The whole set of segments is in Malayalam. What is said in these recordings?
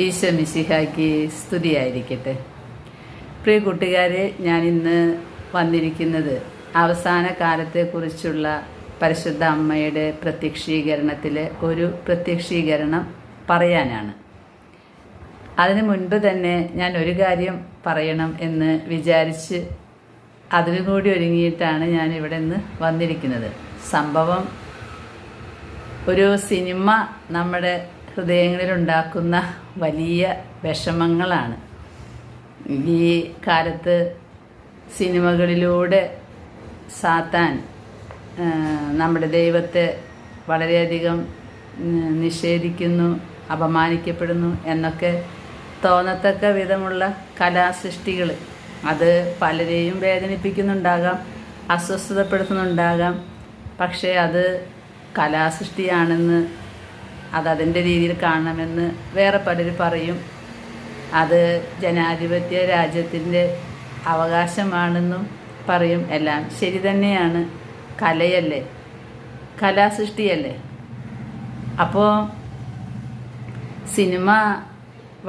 ഈശോ മിശിഹായ്ക്ക് സ്തുതിയായിരിക്കട്ടെ. പ്രിയ കൂട്ടുകാരെ, ഞാൻ ഇന്ന് വന്നിരിക്കുന്നത് അവസാന കാലത്തെക്കുറിച്ചുള്ള പരിശുദ്ധ അമ്മയുടെ പ്രത്യക്ഷീകരണത്തിലെ ഒരു പ്രത്യക്ഷീകരണം പറയാനാണ്. അതിനു മുൻപ് തന്നെ ഞാൻ ഒരു കാര്യം പറയണം എന്ന് വിചാരിച്ച് അതിനു കൂടി ഒരുങ്ങിയിട്ടാണ് ഞാൻ ഇവിടെ നിന്ന് വന്നിരിക്കുന്നത്. സംഭവം ഒരു സിനിമ നമ്മുടെ ഹൃദയങ്ങളിലുണ്ടാക്കുന്ന വലിയ വിഷമങ്ങളാണ്. ഈ കാലത്ത് സിനിമകളിലൂടെ സാത്താൻ നമ്മുടെ ദൈവത്തെ വളരെയധികം നിഷേധിക്കുന്നു, അപമാനിക്കപ്പെടുന്നു എന്നൊക്കെ തോന്നത്തക്ക വിധമുള്ള കലാസൃഷ്ടികൾ അത് പലരെയും വേദനിപ്പിക്കുന്നുണ്ടാകാം, അസ്വസ്ഥതപ്പെടുത്തുന്നുണ്ടാകാം. പക്ഷേ അത് കലാസൃഷ്ടിയാണെന്ന്, അതതിൻ്റെ രീതിയിൽ കാണണമെന്ന് വേറെ പലരും പറയും. അത് ജനാധിപത്യ രാജ്യത്തിൻ്റെ അവകാശമാണെന്നും പറയും. എല്ലാം ശരി തന്നെയാണ്, കലയല്ലേ, കലാസൃഷ്ടിയല്ലേ. അപ്പോൾ സിനിമ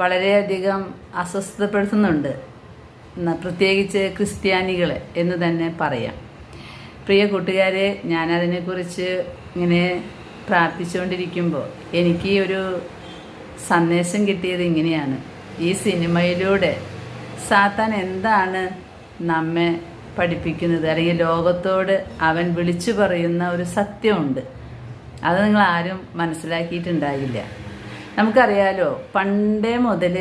വളരെയധികം അസ്വസ്ഥപ്പെടുത്തുന്നുണ്ട്, പ്രത്യേകിച്ച് ക്രിസ്ത്യാനികളെ എന്ന് തന്നെ പറയാം. പ്രിയ കൂട്ടുകാരെ, ഞാനതിനെക്കുറിച്ച് ഇങ്ങനെ പ്രാർത്ഥിച്ചുകൊണ്ടിരിക്കുമ്പോൾ എനിക്ക് ഒരു സന്ദേശം കിട്ടിയത് ഇങ്ങനെയാണ്. ഈ സിനിമയിലൂടെ സാത്താൻ എന്താണ് നമ്മെ പഠിപ്പിക്കുന്നത്, അല്ലെങ്കിൽ ലോകത്തോട് അവൻ വിളിച്ചു പറയുന്ന ഒരു സത്യമുണ്ട്. അത് നിങ്ങൾ ആരും മനസ്സിലാക്കിയിട്ടുണ്ടാകില്ല. നമുക്കറിയാലോ, പണ്ടേ മുതൽ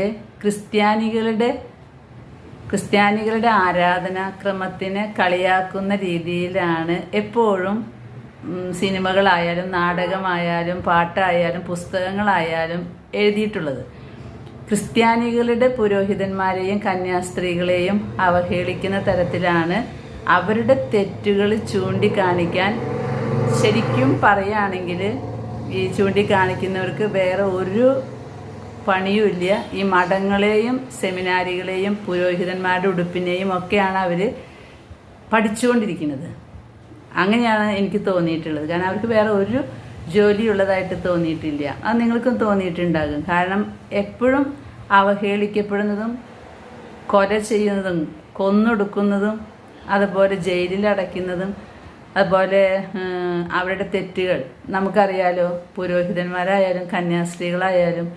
ക്രിസ്ത്യാനികളുടെ ആരാധനാക്രമത്തിനെ കളിയാക്കുന്ന രീതിയിലാണ് എപ്പോഴും സിനിമകളായാലും നാടകമായാലും പാട്ടായാലും പുസ്തകങ്ങളായാലും എഴുതിയിട്ടുള്ളത്. ക്രിസ്ത്യാനികളുടെ പുരോഹിതന്മാരെയും കന്യാസ്ത്രീകളെയും അവഹേളിക്കുന്ന തരത്തിലാണ് അവരുടെ തെറ്റുകൾ ചൂണ്ടിക്കാണിക്കാൻ. ശരിക്കും പറയുകയാണെങ്കിൽ ഈ ചൂണ്ടിക്കാണിക്കുന്നവർക്ക് വേറെ ഒരു പണിയുമില്ല. ഈ മഠങ്ങളെയും സെമിനാരികളെയും പുരോഹിതന്മാരുടെ ഉടുപ്പിനെയും ഒക്കെയാണ് അവർ പഠിച്ചുകൊണ്ടിരിക്കുന്നത്. അങ്ങനെയാണ് എനിക്ക് തോന്നിയിട്ടുള്ളത്. കാരണം അവർക്ക് വേറെ ഒരു ജോലിയുള്ളതായിട്ട് തോന്നിയിട്ടില്ല. അത് നിങ്ങൾക്കും തോന്നിയിട്ടുണ്ടാകും. കാരണം എപ്പോഴും അവഹേളിക്കപ്പെടുന്നതും കൊല ചെയ്യുന്നതും കൊന്നൊടുക്കുന്നതും അതുപോലെ ജയിലിലടയ്ക്കുന്നതും അതുപോലെ അവരുടെ തെറ്റുകൾ നമുക്കറിയാലോ. പുരോഹിതന്മാരായാലും കന്യാസ്ത്രീകളായാലും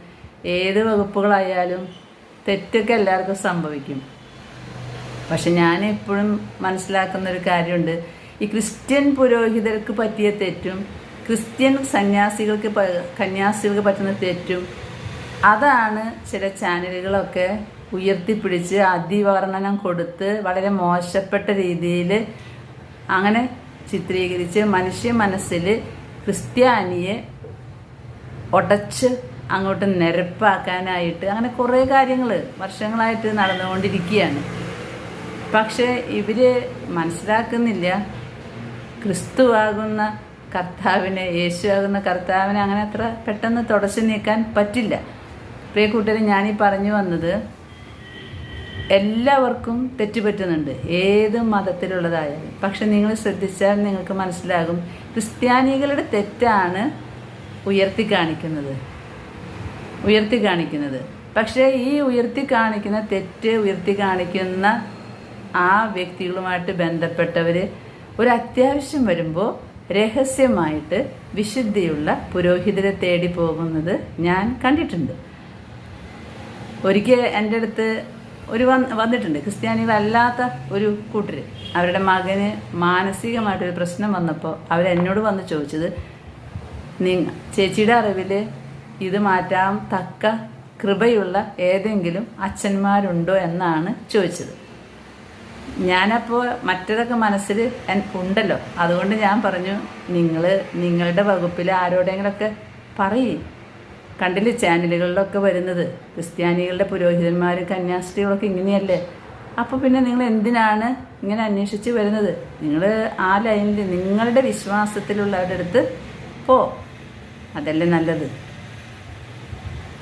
ഏത് വകുപ്പുകളായാലും തെറ്റൊക്കെ എല്ലാവർക്കും സംഭവിക്കും. പക്ഷെ ഞാൻ എപ്പോഴും മനസ്സിലാക്കുന്നൊരു കാര്യമുണ്ട്. ഈ ക്രിസ്ത്യൻ പുരോഹിതർക്ക് പറ്റിയ തെറ്റും ക്രിസ്ത്യൻ കന്യാസ്ത്രീകൾക്ക് പറ്റുന്ന തെറ്റും അതാണ് ചില ചാനലുകളൊക്കെ ഉയർത്തിപ്പിടിച്ച് അതിവർണ്ണനം കൊടുത്ത് വളരെ മോശപ്പെട്ട രീതിയിൽ അങ്ങനെ ചിത്രീകരിച്ച് മനുഷ്യ മനസ്സിൽ ക്രിസ്ത്യാനിയെ ഉടച്ച് അങ്ങോട്ട് നിരപ്പാക്കാനായിട്ട് അങ്ങനെ കുറേ കാര്യങ്ങൾ വർഷങ്ങളായിട്ട് നടന്നുകൊണ്ടിരിക്കുകയാണ്. പക്ഷേ ഇവർ മനസ്സിലാക്കുന്നില്ല, ക്രിസ്തുവാകുന്ന കർത്താവിനെ, യേശുവാകുന്ന കർത്താവിനെ അങ്ങനെ അത്ര പെട്ടെന്ന് തുടച്ചു നീക്കാൻ പറ്റില്ല. പ്രിയ കൂട്ടരെ, ഞാനീ പറഞ്ഞു വന്നത് എല്ലാവർക്കും തെറ്റുപറ്റുന്നുണ്ട്, ഏത് മതത്തിലുള്ളതായാലും. പക്ഷെ നിങ്ങൾ ശ്രദ്ധിച്ചാൽ നിങ്ങൾക്ക് മനസ്സിലാകും, ക്രിസ്ത്യാനികളുടെ തെറ്റാണ് ഉയർത്തി കാണിക്കുന്നത്. പക്ഷേ ഈ ഉയർത്തി കാണിക്കുന്ന ആ വ്യക്തികളുമായിട്ട് ബന്ധപ്പെട്ടവർ ഒരു അത്യാവശ്യം വരുമ്പോൾ രഹസ്യമായിട്ട് വിശുദ്ധിയുള്ള പുരോഹിതരെ തേടി പോകുന്നത് ഞാൻ കണ്ടിട്ടുണ്ട്. ഒരിക്കൽ എൻ്റെ അടുത്ത് വന്നിട്ടുണ്ട് ക്രിസ്ത്യാനികളല്ലാത്ത ഒരു കൂട്ടർ. അവരുടെ മകന് മാനസികമായിട്ടൊരു പ്രശ്നം വന്നപ്പോൾ അവരെന്നോട് വന്ന് ചോദിച്ചത്, ചേച്ചിയുടെ അറിവിൽ ഇത് മാറ്റാൻ തക്ക കൃപയുള്ള ഏതെങ്കിലും അച്ഛന്മാരുണ്ടോ എന്നാണ് ചോദിച്ചത്. ഞാനപ്പോൾ മറ്റതൊക്കെ മനസ്സിൽ ഉണ്ടല്ലോ, അതുകൊണ്ട് ഞാൻ പറഞ്ഞു, നിങ്ങളുടെ വകുപ്പിൽ ആരോടെങ്കിലൊക്കെ പറയേ. കണ്ടില്ലേ ചാനലുകളിലൊക്കെ വരുന്നത്, ക്രിസ്ത്യാനികളുടെ പുരോഹിതന്മാരും കന്യാസ്ത്രീകളൊക്കെ ഇങ്ങനെയല്ലേ. അപ്പോൾ പിന്നെ നിങ്ങൾ എന്തിനാണ് ഇങ്ങനെ അന്വേഷിച്ച് വരുന്നത്? നിങ്ങൾ ആ ലൈനിൽ നിങ്ങളുടെ വിശ്വാസത്തിലുള്ളവരുടെ അടുത്ത് പോ, അതല്ലേ നല്ലത്.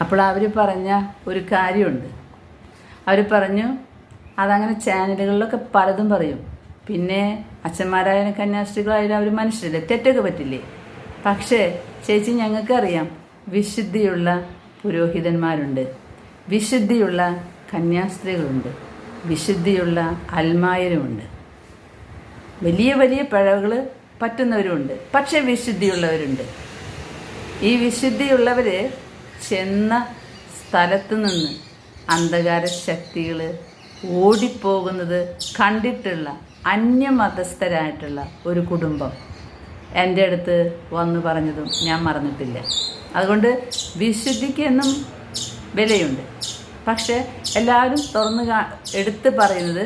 അപ്പോൾ അവർ പറഞ്ഞ ഒരു കാര്യമുണ്ട്. അവർ പറഞ്ഞു, അതങ്ങനെ ചാനലുകളിലൊക്കെ പലതും പറയും. പിന്നെ അച്ഛന്മാരായാലും കന്യാസ്ത്രീകളായാലും അവർ മനുഷ്യരല്ലേ, തെറ്റൊക്കെ പറ്റില്ലേ. പക്ഷേ ചേച്ചി, ഞങ്ങൾക്കറിയാം വിശുദ്ധിയുള്ള പുരോഹിതന്മാരുണ്ട്. വിശുദ്ധിയുള്ള കന്യാസ്ത്രീകളുണ്ട്, വിശുദ്ധിയുള്ള അൽമായരുമുണ്ട്. വലിയ വലിയ പിഴവുകൾ പറ്റുന്നവരുമുണ്ട്, പക്ഷെ വിശുദ്ധിയുള്ളവരുണ്ട്. ഈ വിശുദ്ധിയുള്ളവർ ചെന്ന സ്ഥലത്തു നിന്ന് അന്ധകാര ശക്തികൾ ഓടിപ്പോകുന്നത് കണ്ടിട്ടുള്ള അന്യമതസ്ഥരായിട്ടുള്ള ഒരു കുടുംബം എൻ്റെ അടുത്ത് വന്നു പറഞ്ഞതും ഞാൻ മറന്നിട്ടില്ല. അതുകൊണ്ട് വിശുദ്ധിക്ക് എന്നും വിലയുണ്ട്. പക്ഷെ എല്ലാവരും എടുത്ത് പറയുന്നത്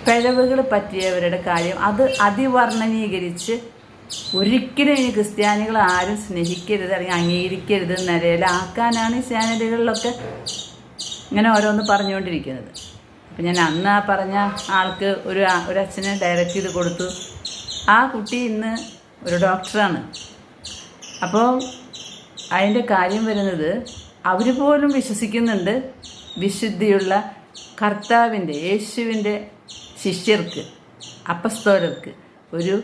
പിഴവുകൾ പറ്റിയവരുടെ കാര്യം അത് അതിവർണ്ണനീകരിച്ച് ഒരിക്കലും ഈ ക്രിസ്ത്യാനികൾ ആരും സ്നേഹിക്കരുത് അല്ലെങ്കിൽ അംഗീകരിക്കരുത് നിലയിലാക്കാനാണ് ഈ ചാനലുകളിലൊക്കെ ഇങ്ങനെ ഓരോന്ന് പറഞ്ഞുകൊണ്ടിരിക്കുന്നത്. അപ്പം ഞാൻ അന്ന് ആ പറഞ്ഞ ആൾക്ക് ഒരു അച്ഛനെ ഡയറക്റ്റ് ചെയ്ത് കൊടുത്തു. ആ കുട്ടി ഇന്ന് ഒരു ഡോക്ടറാണ്. അപ്പോൾ അതിൻ്റെ കാര്യം വരുന്നത് അവർ പോലും വിശ്വസിക്കുന്നുണ്ട് വിശുദ്ധിയുള്ള കർത്താവിൻ്റെ യേശുവിൻ്റെ ശിഷ്യർക്ക് അപ്പസ്തോലർക്ക് ഒരു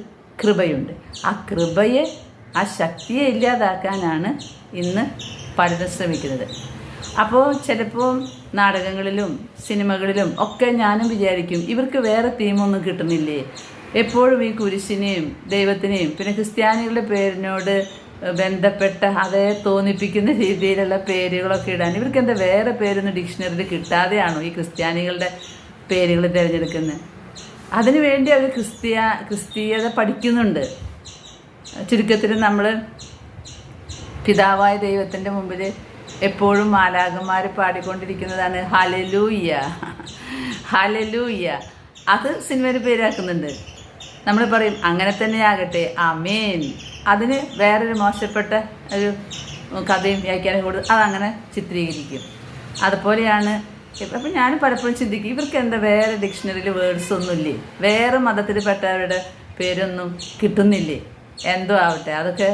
കൃപയുണ്ട്. ആ കൃപയെ ആ ശക്തിയെ ഇല്ലാതാക്കാനാണ് ഇന്ന് പലരും ശ്രമിക്കുന്നത്. അപ്പോൾ ചിലപ്പോൾ നാടകങ്ങളിലും സിനിമകളിലും ഒക്കെ ഞാനും വിചാരിക്കും ഇവർക്ക് വേറെ തീമൊന്നും കിട്ടുന്നില്ലേ, എപ്പോഴും ഈ കുരിശിനെയും ദൈവത്തിനെയും പിന്നെ ക്രിസ്ത്യാനികളുടെ പേരിനോട് ബന്ധപ്പെട്ട അതേ തോന്നിപ്പിക്കുന്ന രീതിയിലുള്ള പേരുകളൊക്കെ ഇടാൻ ഇവർക്ക് എന്താ വേറെ പേരൊന്നും ഡിക്ഷണറിയിൽ കിട്ടാതെയാണോ ഈ ക്രിസ്ത്യാനികളുടെ പേരുകൾ തിരഞ്ഞെടുക്കുന്നത്? അതിനുവേണ്ടി അവർ ക്രിസ്തീയത പഠിക്കുന്നുണ്ട്. ചുരുക്കത്തിൽ നമ്മൾ പിതാവായ ദൈവത്തിൻ്റെ മുമ്പിൽ എപ്പോഴും മാലാഖമാർ പാടിക്കൊണ്ടിരിക്കുന്നതാണ് ഹല്ലേലൂയ ഹല്ലേലൂയ. അത് സിനിമയിൽ പേരാക്കുന്നുണ്ട്. നമ്മൾ പറയും അങ്ങനെ തന്നെ ആകട്ടെ ആമേൻ. അതിന് വേറൊരു മോശപ്പെട്ട ഒരു കഥയും വ്യാഖ്യാനം കൊടുത്ത് അതങ്ങനെ ചിത്രീകരിക്കും. അതുപോലെയാണ്. അപ്പം ഞാൻ പലപ്പോഴും ചിന്തിക്കും ഇവർക്ക് എന്താ വേറെ ഡിക്ഷണറിയിൽ വേർഡ്സ് ഒന്നുമില്ലേ, വേറെ മതത്തിൽപ്പെട്ടവരുടെ പേരൊന്നും കിട്ടുന്നില്ലേ? എന്തോ ആവട്ടെ, അതൊക്കെ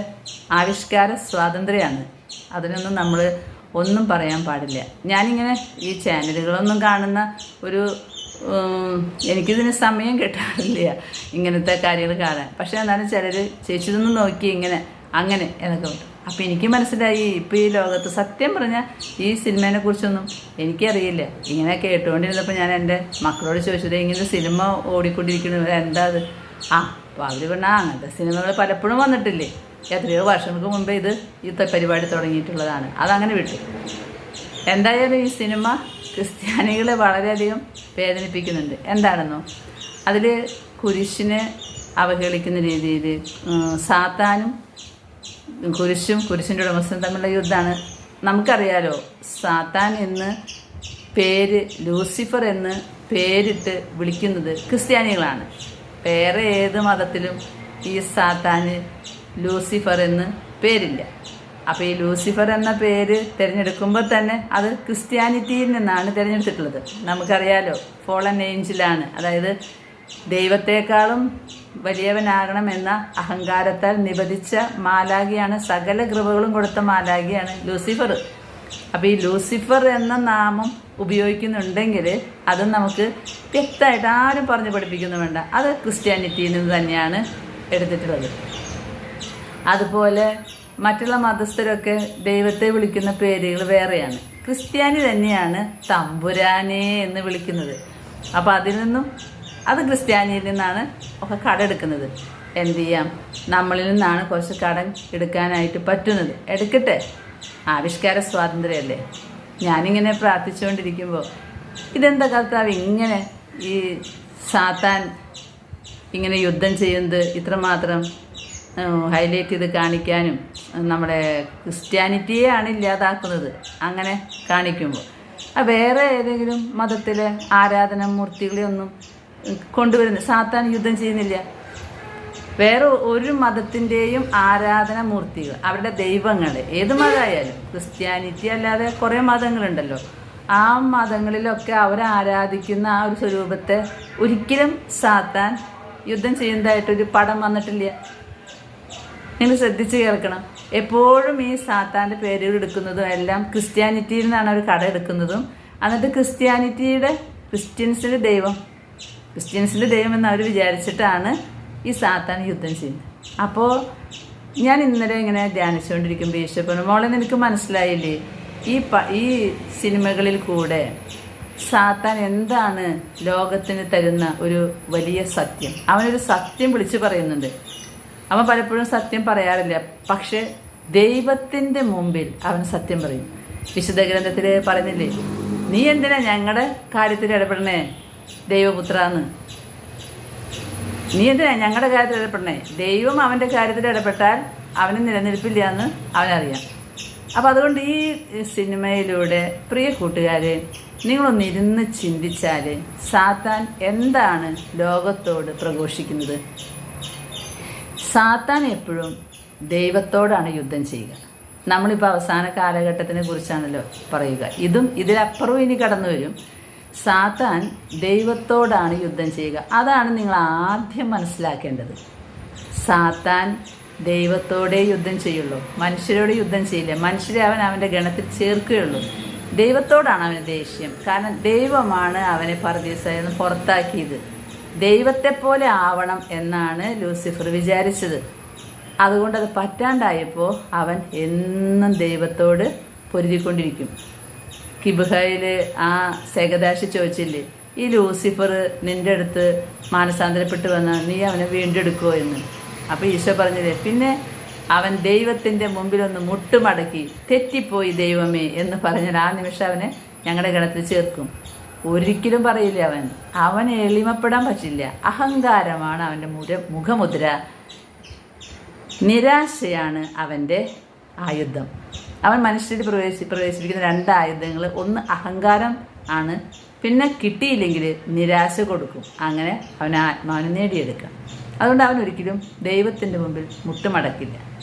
ആവിഷ്കാര സ്വാതന്ത്ര്യമാണ്. അതിനൊന്നും നമ്മൾ ഒന്നും പറയാൻ പാടില്ല. ഞാനിങ്ങനെ ഈ ചാനലുകളൊന്നും കാണുന്ന എനിക്കിതിന് സമയം കിട്ടാറില്ല ഇങ്ങനത്തെ കാര്യങ്ങൾ കാണാൻ. പക്ഷേ എന്നാലും ചിലർ ചേച്ചിതൊന്നും നോക്കി ഇങ്ങനെ അങ്ങനെ എന്നൊക്കെ ഉണ്ട്. അപ്പോൾ എനിക്ക് മനസ്സിലായി ഇപ്പോൾ ഈ ലോകത്ത് സത്യം പറഞ്ഞാൽ ഈ സിനിമേനെ കുറിച്ചൊന്നും എനിക്കറിയില്ല. ഇങ്ങനെ കേട്ടുകൊണ്ടിരുന്നപ്പോൾ ഞാൻ എൻ്റെ മക്കളോട് ചോദിച്ചത് ഇങ്ങനെ സിനിമ ഓടിക്കൊണ്ടിരിക്കുന്നത് എന്താ അത്? അപ്പോൾ അവർ പറഞ്ഞാൽ അങ്ങനത്തെ സിനിമകൾ പലപ്പോഴും വന്നിട്ടില്ലേ, എത്രയോ വർഷങ്ങൾക്ക് മുമ്പേ ഈ പരിപാടി തുടങ്ങിയിട്ടുള്ളതാണ്. അതങ്ങനെ വിട്ടു. എന്തായാലും ഈ സിനിമ ക്രിസ്ത്യാനികളെ വളരെയധികം വേദനിപ്പിക്കുന്നുണ്ട്. എന്താണെന്നോ, അതിൽ കുരിശിനെ അവഹേളിക്കുന്ന രീതിയിൽ സാത്താനും കുരിശിൻ്റെ ഉടമസ്ഥനും തമ്മിലുള്ള യുദ്ധമാണ്. നമുക്കറിയാലോ, സാത്താൻ എന്ന് പേര് ലൂസിഫർ എന്ന് പേരിട്ട് വിളിക്കുന്നത് ക്രിസ്ത്യാനികളാണ്. വേറെ ഏത് മതത്തിലും ഈ സാത്താന് ലൂസിഫർ എന്ന് പേരില്ല. അപ്പോൾ ഈ ലൂസിഫർ എന്ന പേര് തിരഞ്ഞെടുക്കുമ്പോൾ തന്നെ അത് ക്രിസ്ത്യാനിറ്റിയിൽ നിന്നാണ് തിരഞ്ഞെടുത്തിട്ടുള്ളത്. നമുക്കറിയാലോ, ഫോളൻ ഏഞ്ചലാണ്, അതായത് ദൈവത്തെക്കാളും വലിയവനാകണം എന്ന അഹങ്കാരത്താൽ നിബന്ധിച്ച മാലാഖിയാണ്, സകല കൃപകളും കൊടുത്ത മാലാഖിയാണ് ലൂസിഫർ. അപ്പോൾ ഈ ലൂസിഫർ എന്ന നാമം ഉപയോഗിക്കുന്നുണ്ടെങ്കിൽ അത് നമുക്ക് വ്യക്തമായിട്ട് ആരും പറഞ്ഞു പഠിപ്പിക്കുന്നു വേണ്ട, അത് ക്രിസ്ത്യാനിറ്റിയിൽ നിന്ന് തന്നെയാണ് എടുത്തിട്ടുള്ളത്. അതുപോലെ മറ്റുള്ള മതസ്ഥരൊക്കെ ദൈവത്തെ വിളിക്കുന്ന പേരുകൾ വേറെയാണ്. ക്രിസ്ത്യാനി തന്നെയാണ് തമ്പുരാനെ എന്ന് വിളിക്കുന്നത്. അപ്പോൾ അതിൽ നിന്നും അത് ക്രിസ്ത്യാനിയിൽ നിന്നാണ് ഒക്കെ കടമെടുക്കുന്നത്. എന്ത് ചെയ്യാം, നമ്മളിൽ നിന്നാണ് കുറച്ച് കടം എടുക്കാനായിട്ട് പറ്റുന്നത്. എടുക്കട്ടെ, ആവിഷ്കാര സ്വാതന്ത്ര്യമല്ലേ. ഞാനിങ്ങനെ പ്രാർത്ഥിച്ചുകൊണ്ടിരിക്കുമ്പോൾ ഇതെന്താ കർത്താവ് ഇങ്ങനെ ഈ സാത്താൻ ഇങ്ങനെ യുദ്ധം ചെയ്യുന്നത് ഇത്രമാത്രം ഹൈലൈറ്റ് ചെയ്ത് കാണിക്കാനും നമ്മുടെ ക്രിസ്ത്യാനിറ്റിയെയാണ് ഇല്ലാതാക്കുന്നത് അങ്ങനെ കാണിക്കുമ്പോൾ. വേറെ ഏതെങ്കിലും മതത്തിലെ ആരാധനാമൂർത്തികളെയൊന്നും സാത്താൻ യുദ്ധം ചെയ്യുന്നില്ല. വേറെ ഒരു മതത്തിൻ്റെയും ആരാധനാമൂർത്തികൾ, അവരുടെ ദൈവങ്ങൾ, ഏത് മതമായാലും ക്രിസ്ത്യാനിറ്റി അല്ലാതെ കുറേ മതങ്ങളുണ്ടല്ലോ, ആ മതങ്ങളിലൊക്കെ അവരാരാധിക്കുന്ന ആ ഒരു സ്വരൂപത്തെ ഒരിക്കലും സാത്താൻ യുദ്ധം ചെയ്യുന്നതായിട്ടൊരു പടം വന്നിട്ടില്ല. നിങ്ങൾ ശ്രദ്ധിച്ച് കേൾക്കണം. എപ്പോഴും ഈ സാത്താൻ്റെ പേരുകൾ എടുക്കുന്നതും എല്ലാം ക്രിസ്ത്യാനിറ്റിയിൽ നിന്നാണ് അവർ കട എടുക്കുന്നതും. എന്നിട്ട് ക്രിസ്ത്യൻസിൻ്റെ ദൈവം എന്ന് അവർ വിചാരിച്ചിട്ടാണ് ഈ സാത്താൻ യുദ്ധം ചെയ്യുന്നത്. അപ്പോൾ ഞാൻ ഇന്നലെ ഇങ്ങനെ ധ്യാനിച്ചുകൊണ്ടിരിക്കുമ്പോൾ ഈശോ പറഞ്ഞു, മോളെ നിനക്ക് മനസ്സിലായില്ലേ, ഈ സിനിമകളിൽ കൂടെ സാത്താൻ എന്താണ് ലോകത്തിന് തരുന്ന ഒരു വലിയ സത്യം? അവനൊരു സത്യം വിളിച്ചു പറയുന്നുണ്ട്. അവൻ പലപ്പോഴും സത്യം പറയാറില്ല, പക്ഷെ ദൈവത്തിൻ്റെ മുമ്പിൽ അവൻ സത്യം പറയും. വിശുദ്ധ ഗ്രന്ഥത്തിൽ പറയുന്നില്ലേ, നീ എന്തിനാ ഞങ്ങളുടെ കാര്യത്തിൽ ഇടപെടണേ ദൈവപുത്രാന്ന്? നീ എന്തിനാ ഞങ്ങളുടെ കാര്യത്തിൽ ഇടപെടണേ? ദൈവം അവൻ്റെ കാര്യത്തിൽ ഇടപെട്ടാൽ അവന് നിലനിൽപ്പില്ല എന്ന് അവനറിയാം. അപ്പം അതുകൊണ്ട് ഈ സിനിമയിലൂടെ പ്രിയ കൂട്ടുകാരെ, നിങ്ങളൊന്നിരുന്ന് ചിന്തിച്ചാൽ സാത്താൻ എന്താണ് ലോകത്തോട് പ്രഘോഷിക്കുന്നത്? സാത്താൻ എപ്പോഴും ദൈവത്തോടാണ് യുദ്ധം ചെയ്യുക. നമ്മളിപ്പോൾ അവസാന കാലഘട്ടത്തിനെ കുറിച്ചാണല്ലോ പറയുക. ഇതിലപ്പുറവും ഇനി കടന്നു വരും. സാത്താൻ ദൈവത്തോടാണ് യുദ്ധം ചെയ്യുക. അതാണ് നിങ്ങൾ ആദ്യം മനസ്സിലാക്കേണ്ടത്. സാത്താൻ ദൈവത്തോടെ യുദ്ധം ചെയ്യുള്ളൂ, മനുഷ്യരോട് യുദ്ധം ചെയ്യില്ല. മനുഷ്യരെ അവൻ്റെ ഗണത്തിൽ ചേർക്കുകയുള്ളൂ. ദൈവത്തോടാണ് അവന് ദേഷ്യം. കാരണം ദൈവമാണ് അവനെ പർദീസയിൽ നിന്ന് പുറത്താക്കിയത്. ദൈവത്തെപ്പോലെ ആവണം എന്നാണ് ലൂസിഫർ വിചാരിച്ചത്. അതുകൊണ്ട് അത് പറ്റാണ്ടായപ്പോൾ അവൻ എന്നും ദൈവത്തോട് പൊരുതിക്കൊണ്ടിരിക്കും. കിബുഹയിൽ ആ സെഗദാശി ചോദിച്ചില്ലേ, ഈ ലൂസിഫർ നിൻ്റെ അടുത്ത് മാനസാന്തരപ്പെട്ട് വന്നാൽ നീ അവനെ വീണ്ടെടുക്കുമോ എന്ന്. അപ്പോൾ ഈശോ പറഞ്ഞില്ലേ, പിന്നെ അവൻ ദൈവത്തിൻ്റെ മുമ്പിലൊന്ന് മുട്ടുമടക്കി തെറ്റിപ്പോയി ദൈവമേ എന്ന് പറഞ്ഞാൽ ആ നിമിഷം അവനെ ഞങ്ങളുടെ ഗണത്തിൽ ചേർക്കും. ഒരിക്കലും പറയില്ല അവന് എളിമപ്പെടാൻ പറ്റില്ല. അഹങ്കാരമാണ് അവൻ്റെ മുഖമുദ്ര. നിരാശയാണ് അവൻ്റെ ആയുധം. അവൻ മനുഷ്യരിൽ പ്രവേശിപ്പിക്കുന്ന 2 ആയുധങ്ങൾ, ഒന്ന് അഹങ്കാരം ആണ്, പിന്നെ കിട്ടിയില്ലെങ്കിൽ നിരാശ കൊടുക്കും. അങ്ങനെ അവൻ ആത്മാവിനെ നേടിയെടുക്കാം. അതുകൊണ്ട് അവൻ ഒരിക്കലും ദൈവത്തിൻ്റെ മുമ്പിൽ മുട്ടുമടക്കില്ല.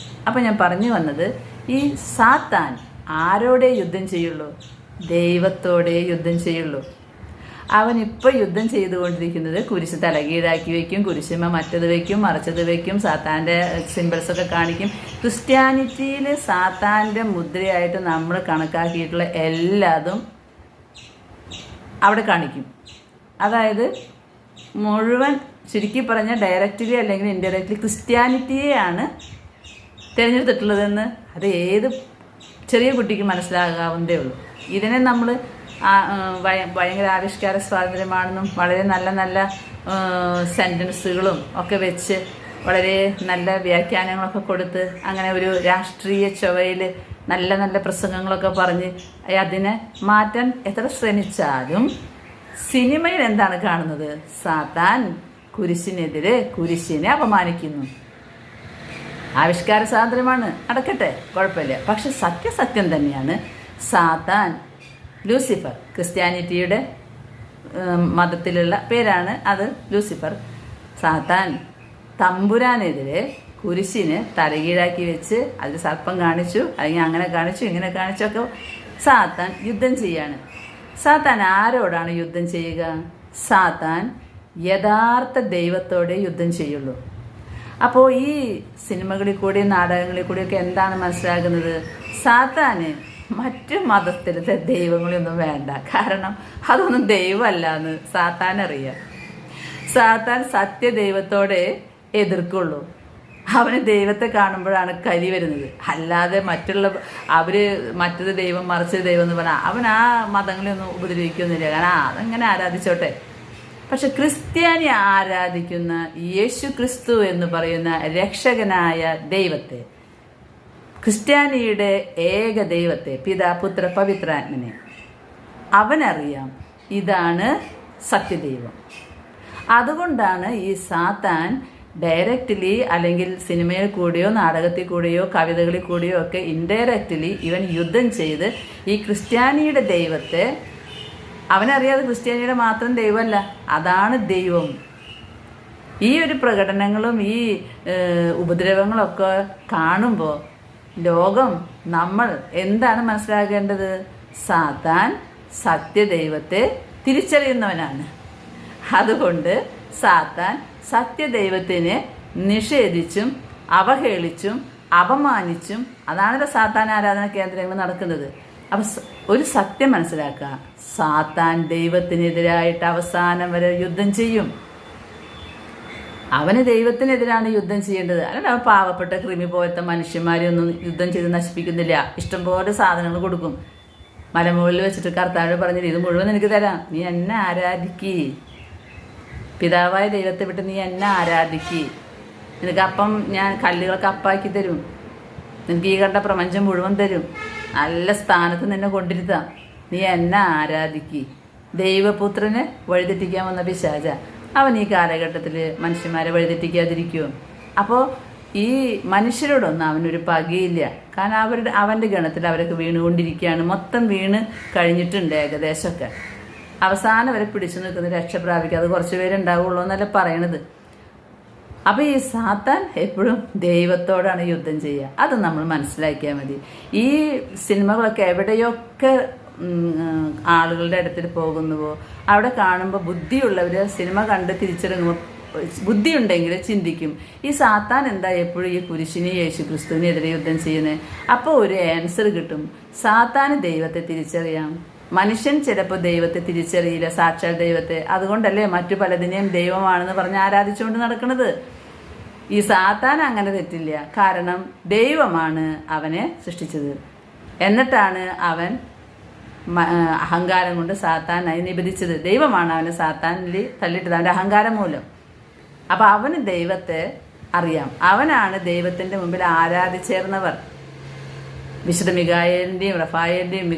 അപ്പം ഞാൻ പറഞ്ഞു വന്നത്, ഈ സാത്താൻ ആരോടെ യുദ്ധം ചെയ്യുള്ളൂ? ദൈവത്തോടെ യുദ്ധം ചെയ്യുള്ളൂ. അവനിപ്പോൾ യുദ്ധം ചെയ്തുകൊണ്ടിരിക്കുന്നത് കുരിശ് തലകീഴാക്കി വയ്ക്കും, കുരിശുമ മറ്റത് വയ്ക്കും, മറിച്ചത് വയ്ക്കും, സാത്താൻ്റെ സിമ്പിൾസൊക്കെ കാണിക്കും. ക്രിസ്ത്യാനിറ്റിയിൽ സാത്താൻ്റെ മുദ്രയായിട്ട് നമ്മൾ കണക്കാക്കിയിട്ടുള്ള എല്ലാതും അവിടെ കാണിക്കും. അതായത് മുഴുവൻ ചുരുക്കി പറഞ്ഞാൽ ഡയറക്റ്റ്ലി അല്ലെങ്കിൽ ഇൻഡയറക്റ്റ്ലി ക്രിസ്ത്യാനിറ്റിയെയാണ് തിരഞ്ഞെടുത്തിട്ടുള്ളതെന്ന് അത് ഏത് ചെറിയ കുട്ടിക്ക് മനസ്സിലാകാവുന്നതേ ഉള്ളൂ. ഇതിനെ നമ്മൾ ഭയങ്കര ആവിഷ്കാര സ്വാതന്ത്ര്യമാണെന്നും വളരെ നല്ല നല്ല സെൻറ്റൻസുകളും ഒക്കെ വെച്ച് വളരെ നല്ല വ്യാഖ്യാനങ്ങളൊക്കെ കൊടുത്ത് അങ്ങനെ ഒരു രാഷ്ട്രീയ ചൊവ്വയിൽ നല്ല നല്ല പ്രസംഗങ്ങളൊക്കെ പറഞ്ഞ് അതിനെ മാറ്റാൻ എത്ര ശ്രമിച്ചാലും സിനിമയിൽ എന്താണ് കാണുന്നത്? സാത്താൻ കുരിശിനെതിരെ കുരിശിനെ അപമാനിക്കുന്നു. ആവിഷ്കാര സ്വാതന്ത്ര്യമാണ്, നടക്കട്ടെ, കുഴപ്പമില്ല. പക്ഷെ സത്യം തന്നെയാണ്, സാത്താൻ ലൂസിഫർ, ക്രിസ്ത്യാനിറ്റിയുടെ മതത്തിലുള്ള പേരാണ് അത്, ലൂസിഫർ. സാത്താൻ തമ്പുരാനെതിരെ കുരിശിന് തലകീഴാക്കി വെച്ച് അതിൽ സർപ്പം കാണിച്ചു, അല്ലെങ്കിൽ അങ്ങനെ കാണിച്ചു, ഇങ്ങനെ കാണിച്ചൊക്കെ സാത്താൻ യുദ്ധം ചെയ്യാണ്. സാത്താൻ ആരോടാണ് യുദ്ധം ചെയ്യുക? സാത്താൻ യഥാർത്ഥ ദൈവത്തോടെ യുദ്ധം ചെയ്യുള്ളൂ. അപ്പോൾ ഈ സിനിമകളിൽ കൂടി നാടകങ്ങളിൽ കൂടിയൊക്കെ എന്താണ് മനസ്സിലാകുന്നത്? സാത്താന് മറ്റു മതത്തിലത്തെ ദൈവങ്ങളൊന്നും വേണ്ട. കാരണം അതൊന്നും ദൈവമല്ല എന്ന് സാത്താൻ അറിയാം. സാത്താൻ സത്യദൈവത്തോടെ എതിർക്കുള്ളൂ. അവന് ദൈവത്തെ കാണുമ്പോഴാണ് കലി വരുന്നത്. അല്ലാതെ മറ്റൊരു ദൈവം മറിച്ചൊരു ദൈവം എന്ന് പറഞ്ഞാൽ അവൻ ആ മതങ്ങളെയൊന്നും ഉപദ്രവിക്കൊന്നുമില്ല. കാരണം അതങ്ങനെ ആരാധിച്ചോട്ടെ. പക്ഷെ ക്രിസ്ത്യാനി ആരാധിക്കുന്ന യേശു ക്രിസ്തു എന്ന് പറയുന്ന രക്ഷകനായ ദൈവത്തെ, ക്രിസ്ത്യാനിയുടെ ഏക ദൈവത്തെ, പിതാ പുത്ര പവിത്രാത്മനെ അവനറിയാം. ഇതാണ് സത്യദൈവം. അതുകൊണ്ടാണ് ഈ സാത്താൻ ഡയറക്റ്റ്ലി അല്ലെങ്കിൽ സിനിമയിൽ കൂടിയോ നാടകത്തിൽ കൂടിയോ കവിതകളിൽ കൂടിയോ ഒക്കെ ഇൻഡയറക്റ്റ്ലി ഇവൻ യുദ്ധം ചെയ്ത് ഈ ക്രിസ്ത്യാനിയുടെ ദൈവത്തെ, അവനറിയാതെ ക്രിസ്ത്യാനിയുടെ മാത്രം ദൈവമല്ല, അതാണ് ദൈവം. ഈ ഒരു പ്രകടനങ്ങളും ഈ ഉപദ്രവങ്ങളൊക്കെ കാണുമ്പോൾ ലോകം നമ്മൾ എന്താണ് മനസ്സിലാക്കേണ്ടത്? സാത്താൻ സത്യദൈവത്തെ തിരിച്ചറിയുന്നവനാണ്. അതുകൊണ്ട് സാത്താൻ സത്യദൈവത്തിനെ നിഷേധിച്ചും അവഹേളിച്ചും അപമാനിച്ചും, അതാണല്ലോ സാത്താൻ ആരാധന കേന്ദ്രങ്ങൾ നടക്കുന്നത്. അപ്പം ഒരു സത്യം മനസ്സിലാക്കുക, സാത്താൻ ദൈവത്തിനെതിരായിട്ട് അവസാനം വരെ യുദ്ധം ചെയ്യും. അവന് ദൈവത്തിനെതിരാണ് യുദ്ധം ചെയ്യേണ്ടത്. അല്ലാണ്ട് അവൻ പാവപ്പെട്ട കൃമി പോലത്തെ മനുഷ്യന്മാരെ ഒന്നും യുദ്ധം ചെയ്ത് നശിപ്പിക്കുന്നില്ല. ഇഷ്ടംപോലെ സാധനങ്ങൾ കൊടുക്കും. മലമുകളിൽ വെച്ചിട്ട് കർത്താവ് പറഞ്ഞിട്ട് ഇത് മുഴുവൻ എനിക്ക് തരാം, നീ എന്നെ ആരാധിക്ക്, പിതാവായ ദൈവത്തെ വിട്ട് നീ എന്നെ ആരാധിക്ക്, നിനക്ക് അപ്പം ഞാൻ കല്ലുകളൊക്കെ അപ്പാക്കി തരും, നിനക്ക് ഈ കണ്ട പ്രപഞ്ചം മുഴുവൻ തരും, നല്ല സ്ഥാനത്ത് നിന്നെ കൊണ്ടിരുത്താം, നീ എന്നെ ആരാധിക്ക്. ദൈവപുത്രനെ വഴിതെറ്റിക്കാൻ വന്ന പിശാച അവൻ ഈ കാലഘട്ടത്തിൽ മനുഷ്യന്മാരെ വഴിതെറ്റിക്കാതിരിക്കുമോ? അപ്പോൾ ഈ മനുഷ്യരോടൊന്നും അവനൊരു പകയില്ല. കാരണം അവൻ്റെ ഗണത്തിൽ അവരൊക്കെ വീണുകൊണ്ടിരിക്കുകയാണ്. മൊത്തം വീണ് കഴിഞ്ഞിട്ടുണ്ട് ഏകദേശമൊക്കെ. അവസാനം വരെ പിടിച്ചു നിൽക്കുന്ന രക്ഷ പ്രാപിക്കുക, അത് കുറച്ച് പേരുണ്ടാവുള്ളൂ എന്നല്ല പറയണത്. അപ്പോൾ ഈ സാത്താൻ എപ്പോഴും ദൈവത്തോടാണ് യുദ്ധം ചെയ്യുക. അത് നമ്മൾ മനസ്സിലാക്കിയാൽ മതി. ഈ സിനിമകളൊക്കെ എവിടെയൊക്കെ ആളുകളുടെ അടുത്തിൽ പോകുന്നുവോ അവിടെ കാണുമ്പോൾ ബുദ്ധിയുള്ളവർ സിനിമ കണ്ട് തിരിച്ചിറങ്ങുമ്പോൾ ബുദ്ധിയുണ്ടെങ്കിൽ ചിന്തിക്കും, ഈ സാത്താൻ എന്താ എപ്പോഴും ഈ കുരിശിനെ യേശു ക്രിസ്തുവിനെതിരെ യുദ്ധം ചെയ്യുന്നത്? അപ്പോൾ ഒരു ആൻസർ കിട്ടും. സാത്താന് ദൈവത്തെ തിരിച്ചറിയാം, മനുഷ്യൻ ചിലപ്പോൾ ദൈവത്തെ തിരിച്ചറിയില്ല, സാക്ഷാൽ ദൈവത്തെ. അതുകൊണ്ടല്ലേ മറ്റു പലതിനെയും ദൈവമാണെന്ന് പറഞ്ഞ് ആരാധിച്ചുകൊണ്ട് നടക്കുന്നത്. ഈ സാത്താൻ അങ്ങനെ തെറ്റില്ല. കാരണം ദൈവമാണ് അവനെ സൃഷ്ടിച്ചത്. എന്നിട്ടാണ് അവൻ അഹങ്കാരം കൊണ്ട് സാത്താനായി നിബന്ധിച്ചത്. ദൈവമാണ് അവനെ സാത്താനിൽ തള്ളിയിട്ടത്, അവൻ്റെ അഹങ്കാരം മൂലം. അപ്പം അവന് ദൈവത്തെ അറിയാം. അവനാണ് ദൈവത്തിൻ്റെ മുമ്പിൽ ആരാധിച്ചേർന്നവർ. വിശുദ്ധ മിഖായേലിൻ്റെയും റഫായേലിൻ്റെയും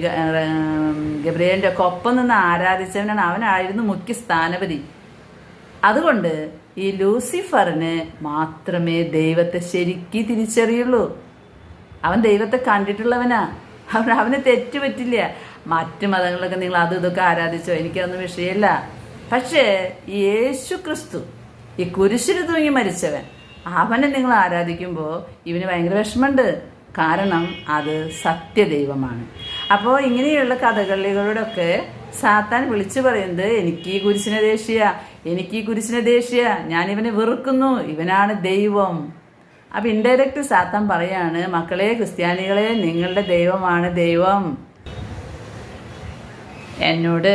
ഗബ്രിയേലിൻ്റെ ഒക്കെ ഒപ്പം നിന്ന് ആരാധിച്ചവനാണ്. അവനായിരുന്നു മുഖ്യ സ്ഥാനപതി. അതുകൊണ്ട് ഈ ലൂസിഫറിന് മാത്രമേ ദൈവത്തെ ശരിക്ക് തിരിച്ചറിയുള്ളൂ. അവൻ ദൈവത്തെ കണ്ടിട്ടുള്ളവനാ. അവന് തെറ്റുപറ്റില്ല. മറ്റു മതങ്ങളിലൊക്കെ നിങ്ങൾ അതും ഇതൊക്കെ ആരാധിച്ചോ, എനിക്കതൊന്നും വിഷയമല്ല. പക്ഷേ യേശു ക്രിസ്തു, ഈ കുരിശിൽ തൂങ്ങി മരിച്ചവൻ, അവനെ നിങ്ങൾ ആരാധിക്കുമ്പോൾ ഇവന് ഭയങ്കര വിഷമമുണ്ട്. കാരണം അത് സത്യദൈവമാണ്. അപ്പോൾ ഇങ്ങനെയുള്ള കഥകളികളോടൊക്കെ സാത്താൻ വിളിച്ചു പറയുന്നത്, എനിക്ക് ഈ കുരിശിനെ ദേഷ്യ, എനിക്ക് ഈ കുരിശിനെ ദേഷ്യ, ഞാനിവനെ വെറുക്കുന്നു, ഇവനാണ് ദൈവം. അപ്പം ഇൻഡയറക്റ്റ് സാത്താൻ പറയാണ്, മക്കളെ ക്രിസ്ത്യാനികളെ, നിങ്ങളുടെ ദൈവമാണ് ദൈവം. എന്നോട്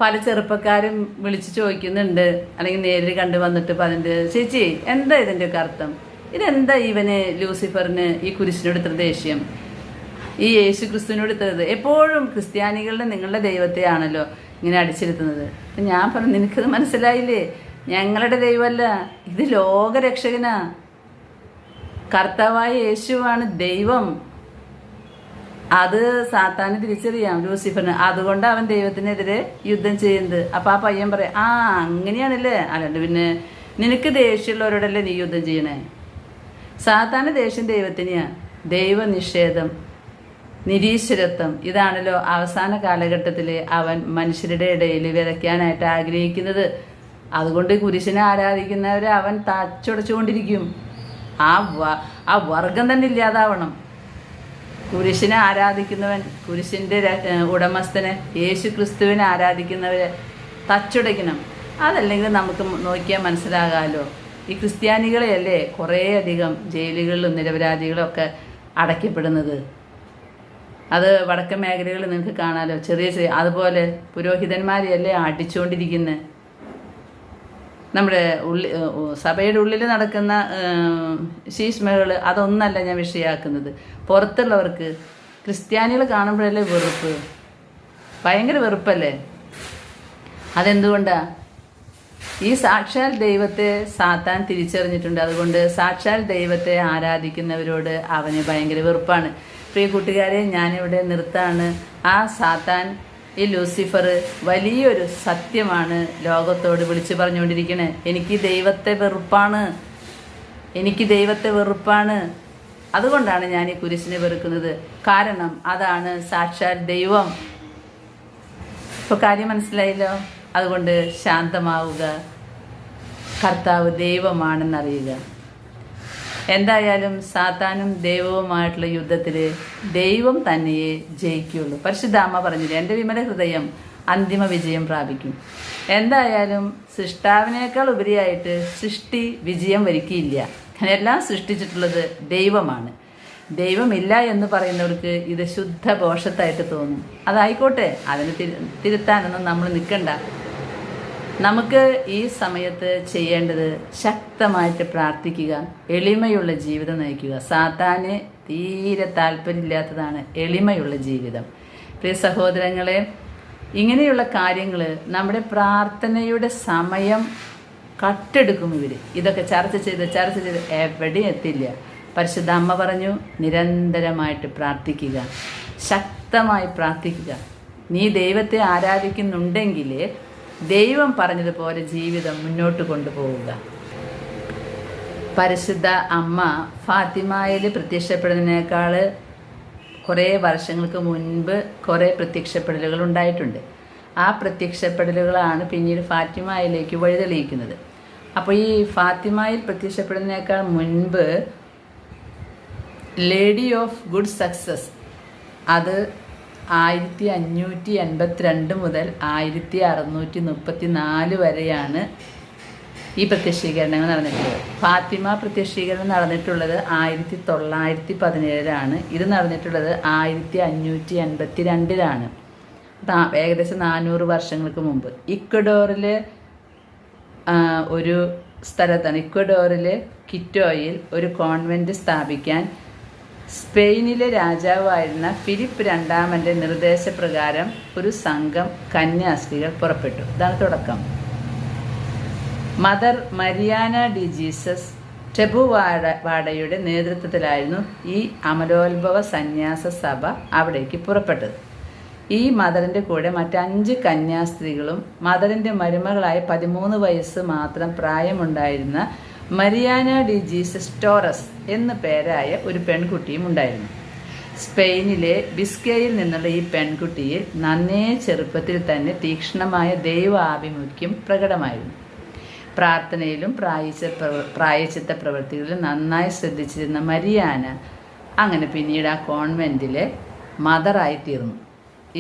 പല ചെറുപ്പക്കാരും വിളിച്ച് ചോദിക്കുന്നുണ്ട്, അല്ലെങ്കിൽ നേരിൽ കണ്ടു വന്നിട്ട് പറഞ്ഞിട്ട്, ചേച്ചി എന്താ ഇതിൻ്റെയൊക്കെ അർത്ഥം? ഇതെന്താ ഇവന് ലൂസിഫറിന് ഈ കുരിശിനോട് ഇത്ര ദേഷ്യം, ഈ യേശു ക്രിസ്തുവിനോട് ഇത്രത്? എപ്പോഴും ക്രിസ്ത്യാനികളുടെ നിങ്ങളുടെ ദൈവത്തെയാണല്ലോ ഇങ്ങനെ അടിച്ചിരുത്തുന്നത്. അപ്പം ഞാൻ പറഞ്ഞു, നിനക്കത് മനസ്സിലായില്ലേ? ഞങ്ങളുടെ ദൈവമല്ല, ഇത് ലോകരക്ഷകനാ, കർത്താവായ യേശുവാണ് ദൈവം. അത് സാത്താന് തിരിച്ചറിയാം, ലൂസിഫറിന്. അതുകൊണ്ട് അവൻ ദൈവത്തിനെതിരെ യുദ്ധം ചെയ്യുന്നത്. അപ്പം ആ പയ്യൻ പറയാം, ആ അങ്ങനെയാണല്ലേ, അല്ലാണ്ട് പിന്നെ നിനക്ക് ദേഷ്യമുള്ളവരോടല്ലേ നീ യുദ്ധം ചെയ്യണേ? സാത്താന് ദേഷ്യം ദൈവത്തിനെയാ. ദൈവനിഷേധം, നിരീശ്വരത്വം, ഇതാണല്ലോ അവസാന കാലഘട്ടത്തിൽ അവൻ മനുഷ്യരുടെ ഇടയിൽ വിതയ്ക്കാനായിട്ട് ആഗ്രഹിക്കുന്നത്. അതുകൊണ്ട് കുരിശിനെ ആരാധിക്കുന്നവരെ അവൻ തച്ചുടച്ചുകൊണ്ടിരിക്കും. ആ വർഗം തന്നെ ഇല്ലാതാവണം. കുരിശിനെ ആരാധിക്കുന്നവൻ, കുരിശിൻ്റെ ഉടമസ്ഥനെ യേശു ക്രിസ്തുവിനെ ആരാധിക്കുന്നവരെ തച്ചുടയ്ക്കണം. അതല്ലെങ്കിൽ നമുക്ക് നോക്കിയാൽ മനസ്സിലാകാമല്ലോ. ഈ ക്രിസ്ത്യാനികളെയല്ലേ കുറേയധികം ജയിലുകളിലും നിരപരാധികളും ഒക്കെ അടയ്ക്കപ്പെടുന്നത്. അത് വടക്കൻ മേഖലകളിൽ നിങ്ങൾക്ക് കാണാമല്ലോ. ചെറിയ അതുപോലെ പുരോഹിതന്മാരെയല്ലേ അടിച്ചുകൊണ്ടിരിക്കുന്നത്. നമ്മുടെ സഭയുടെ ഉള്ളിൽ നടക്കുന്ന ശീഷ്മകൾ അതൊന്നല്ല ഞാൻ വിഷയമാക്കുന്നത്. പുറത്തുള്ളവർക്ക് ക്രിസ്ത്യാനികൾ കാണുമ്പോഴല്ലേ വെറുപ്പ്, ഭയങ്കര വെറുപ്പല്ലേ? അതെന്തുകൊണ്ടാണ്? ഈ സാക്ഷാൽ ദൈവത്തെ സാത്താൻ തിരിച്ചറിഞ്ഞിട്ടുണ്ട്. അതുകൊണ്ട് സാക്ഷാൽ ദൈവത്തെ ആരാധിക്കുന്നവരോട് അവന് ഭയങ്കര വെറുപ്പാണ്. പ്രിയ കൂട്ടുകാരെ, ഞാനിവിടെ നിർത്താണ്. ആ സാത്താൻ, ഈ ലൂസിഫർ വലിയൊരു സത്യമാണ് ലോകത്തോട് വിളിച്ചു പറഞ്ഞുകൊണ്ടിരിക്കണേ. എനിക്ക് ദൈവത്തെ വെറുപ്പാണ്, എനിക്ക് ദൈവത്തെ വെറുപ്പാണ്. അതുകൊണ്ടാണ് ഞാൻ ഈ കുരിശിനെ വെറുക്കുന്നത്. കാരണം അതാണ് സാക്ഷാൽ ദൈവം. ഇപ്പോൾ കാര്യം മനസ്സിലായല്ലോ. അതുകൊണ്ട് ശാന്തമാവുക, കർത്താവ് ദൈവമാണെന്നറിയുക. എന്തായാലും സാത്താനും ദൈവവുമായിട്ടുള്ള യുദ്ധത്തിൽ ദൈവം തന്നെയേ ജയിക്കുകയുള്ളൂ. പരിശുദ്ധ അമ്മ പറഞ്ഞില്ലേ, എൻ്റെ വിമല ഹൃദയം അന്തിമ വിജയം പ്രാപിക്കും. എന്തായാലും സൃഷ്ടാവിനേക്കാൾ ഉപരിയായിട്ട് സൃഷ്ടി വിജയം വരിക്കില്ല. എല്ലാം സൃഷ്ടിച്ചിട്ടുള്ളത് ദൈവമാണ്. ദൈവമില്ല എന്ന് പറയുന്നവർക്ക് ഇത് ശുദ്ധ ദോഷത്തായിട്ട് തോന്നും. അതായിക്കോട്ടെ, അതിന് തിരുത്താനൊന്നും നമ്മൾ നിൽക്കണ്ട. നമുക്ക് ഈ സമയത്ത് ചെയ്യേണ്ടത് ശക്തമായിട്ട് പ്രാർത്ഥിക്കുക, എളിമയുള്ള ജീവിതം നയിക്കുക. സാത്താന് തീരെ താല്പര്യമില്ലാത്തതാണ് എളിമയുള്ള ജീവിതം. പ്രിയ സഹോദരങ്ങളെ, ഇങ്ങനെയുള്ള കാര്യങ്ങൾ നമ്മുടെ പ്രാർത്ഥനയുടെ സമയം കട്ടെടുക്കും. ഇതൊക്കെ ചർച്ച ചെയ്ത് എവിടെയും എത്തില്ല. പരിശുദ്ധ അമ്മ പറഞ്ഞു, നിരന്തരമായിട്ട് പ്രാർത്ഥിക്കുക, ശക്തമായി പ്രാർത്ഥിക്കുക. നീ ദൈവത്തെ ആരാധിക്കുന്നുണ്ടെങ്കിൽ ദൈവം പറഞ്ഞതുപോലെ ജീവിതം മുന്നോട്ട് കൊണ്ടുപോവുക. പരിശുദ്ധ അമ്മ ഫാത്തിമയിൽ പ്രത്യക്ഷപ്പെടുന്നതിനേക്കാൾ കുറേ വർഷങ്ങൾക്ക് മുൻപ് കുറേ പ്രത്യക്ഷപ്പെടലുകൾ ഉണ്ടായിട്ടുണ്ട്. ആ പ്രത്യക്ഷപ്പെടലുകളാണ് പിന്നീട് ഫാത്തിമയിലേക്ക് വഴിതെളിയിക്കുന്നത്. അപ്പോൾ ഈ ഫാത്തിമയിൽ പ്രത്യക്ഷപ്പെടുന്നതിനേക്കാൾ മുൻപ് ലേഡി ഓഫ് ഗുഡ് സക്സസ്, അത് 1582 മുതൽ 1634 വരെയാണ് ഈ പ്രത്യക്ഷീകരണങ്ങൾ നടന്നിട്ടുള്ളത്. ഫാത്തിമ പ്രത്യക്ഷീകരണം നടന്നിട്ടുള്ളത് 1917 ഇത് നടന്നിട്ടുള്ളത് 1582 ഏകദേശം 400 വർഷങ്ങൾക്ക് മുമ്പ്. ഇക്വഡോറിലെ ഒരു സ്ഥലത്താണ്, ഇക്വഡോറിലെ ക്വിറ്റോയിൽ ഒരു കോൺവെൻറ്റ് സ്ഥാപിക്കാൻ സ്പെയിനിലെ രാജാവായിരുന്ന ഫിലിപ്പ് രണ്ടാമൻ്റെ നിർദ്ദേശപ്രകാരം ഒരു സംഘം കന്യാസ്ത്രീകൾ പുറപ്പെട്ടു. ഇതാണ് തുടക്കം. മദർ മരിയാന ഡി ജീസസ് ടെബുവാഡയുടെ നേതൃത്വത്തിലായിരുന്നു ഈ അമലോത്ഭവ സന്യാസ സഭ അവിടേക്ക് പുറപ്പെട്ടത്. ഈ മദറിൻ്റെ കൂടെ മറ്റ് 5 കന്യാസ്ത്രീകളും മദറിൻ്റെ മരുമകളായ 13 വയസ്സ് മാത്രം പ്രായമുണ്ടായിരുന്ന മരിയാന ഡി ജീസസ് ടോറസ് എന്നു പേരായ ഒരു പെൺകുട്ടിയും ഉണ്ടായിരുന്നു. സ്പെയിനിലെ ബിസ്കയിൽ നിന്നുള്ള ഈ പെൺകുട്ടിയിൽ നന്നേ ചെറുപ്പത്തിൽ തന്നെ തീക്ഷ്ണമായ ദൈവാഭിമുഖ്യം പ്രകടമായിരുന്നു. പ്രാർത്ഥനയിലും പ്രായശ്ചിത്ത പ്രവൃത്തികളിലും നന്നായി ശ്രദ്ധിച്ചിരുന്ന മരിയാന അങ്ങനെ പിന്നീട് ആ കോൺവെൻറ്റിലെ മദറായിത്തീർന്നു.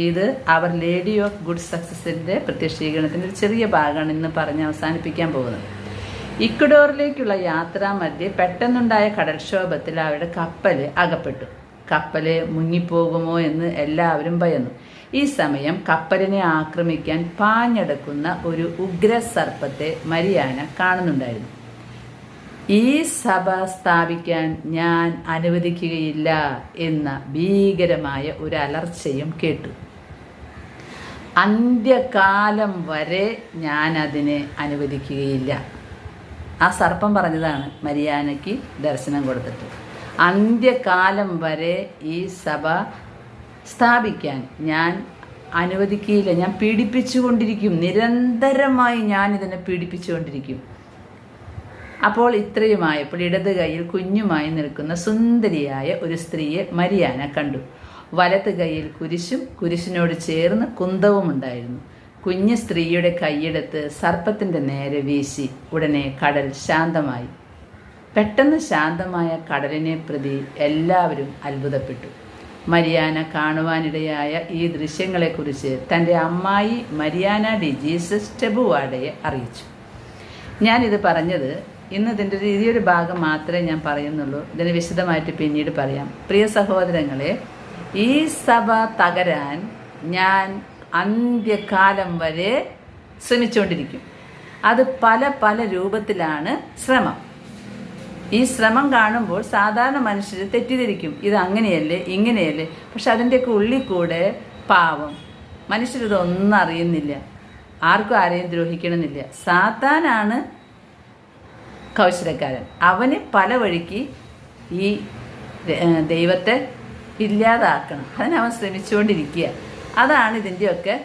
ഇത് അവർ ലേഡി ഓഫ് ഗുഡ് സക്സസിൻ്റെ പ്രത്യക്ഷീകരണത്തിൻ്റെ ഒരു ചെറിയ ഭാഗമാണ് ഇന്ന് പറഞ്ഞ് അവസാനിപ്പിക്കാൻ പോകുന്നത്. ഇക്വഡോറിലേക്കുള്ള യാത്രാമധ്യേ പെട്ടെന്നുണ്ടായ കടൽക്ഷോഭത്തിൽ അവരുടെ കപ്പൽ അകപ്പെട്ടു. കപ്പൽ മുങ്ങിപ്പോകുമോ എന്ന് എല്ലാവരും ഭയന്നു. ഈ സമയം കപ്പലിനെ ആക്രമിക്കാൻ പാഞ്ഞെടുക്കുന്ന ഒരു ഉഗ്രസർപ്പത്തെ മരിയാന കാണുന്നുണ്ടായിരുന്നു. ഈ സഭ സ്ഥാപിക്കാൻ ഞാൻ അനുവദിക്കുകയില്ല എന്ന ഭീകരമായ ഒരു അലർച്ചയും കേട്ടു. അന്ത്യകാലം വരെ ഞാൻ അതിനെ അനുവദിക്കുകയില്ല. ആ സർപ്പം പറഞ്ഞതാണ് മരിയാനയ്ക്ക് ദർശനം കൊടുത്തിട്ട്. അന്ത്യകാലം വരെ ഈ സഭ സ്ഥാപിക്കാൻ ഞാൻ അനുവദിക്കുകയില്ല. ഞാൻ പീഡിപ്പിച്ചുകൊണ്ടിരിക്കും, നിരന്തരമായി ഞാൻ ഇതിനെ പീഡിപ്പിച്ചുകൊണ്ടിരിക്കും. അപ്പോൾ ഇത്രയുമായപ്പോൾ ഇടത് കൈയിൽ കുഞ്ഞുമായി നിൽക്കുന്ന സുന്ദരിയായ ഒരു സ്ത്രീയെ മരിയാന കണ്ടു. വലത് കൈയിൽ കുരിശും കുരിശിനോട് ചേർന്ന് കുന്തവും ഉണ്ടായിരുന്നു. കുഞ്ഞ് സ്ത്രീയുടെ കൈയെടുത്ത് സർപ്പത്തിൻ്റെ നേരെ വീശി. ഉടനെ കടൽ ശാന്തമായി. പെട്ടെന്ന് ശാന്തമായ കടലിനെ പ്രതി എല്ലാവരും അത്ഭുതപ്പെട്ടു. മരിയാന കാണുവാനിടയായ ഈ ദൃശ്യങ്ങളെക്കുറിച്ച് തൻ്റെ അമ്മായി മരിയാന ഡി ജീസസ് ടെബുവാഡയെ അറിയിച്ചു. ഞാനിത് പറഞ്ഞത് ഇന്ന് ഇതിൻ്റെ ഒരു ഭാഗം മാത്രമേ ഞാൻ പറയുന്നുള്ളൂ. ഇതിന് വിശദമായിട്ട് പിന്നീട് പറയാം. പ്രിയ സഹോദരങ്ങളെ, ഈ സഭ തകരാൻ ഞാൻ അന്ത്യകാലം വരെ ശ്രമിച്ചുകൊണ്ടിരിക്കും. അത് പല പല രൂപത്തിലാണ് ശ്രമം. ഈ ശ്രമം കാണുമ്പോൾ സാധാരണ മനുഷ്യർ തെറ്റിദ്ധരിക്കും, ഇത് അങ്ങനെയല്ലേ ഇങ്ങനെയല്ലേ. പക്ഷെ അതിൻ്റെയൊക്കെ ഉള്ളിൽ കൂടെ പാവം മനുഷ്യരിതൊന്നും അറിയുന്നില്ല. ആർക്കും ആരെയും ദ്രോഹിക്കണമെന്നില്ല. സാത്താനാണ് കൗശലക്കാരൻ. അവന് പല വഴിക്ക് ഈ ദൈവത്തെ ഇല്ലാതാക്കണം. അതിനവൻ ശ്രമിച്ചുകൊണ്ടിരിക്കുക. അതാണ് ഇതിൻ്റെയൊക്കെ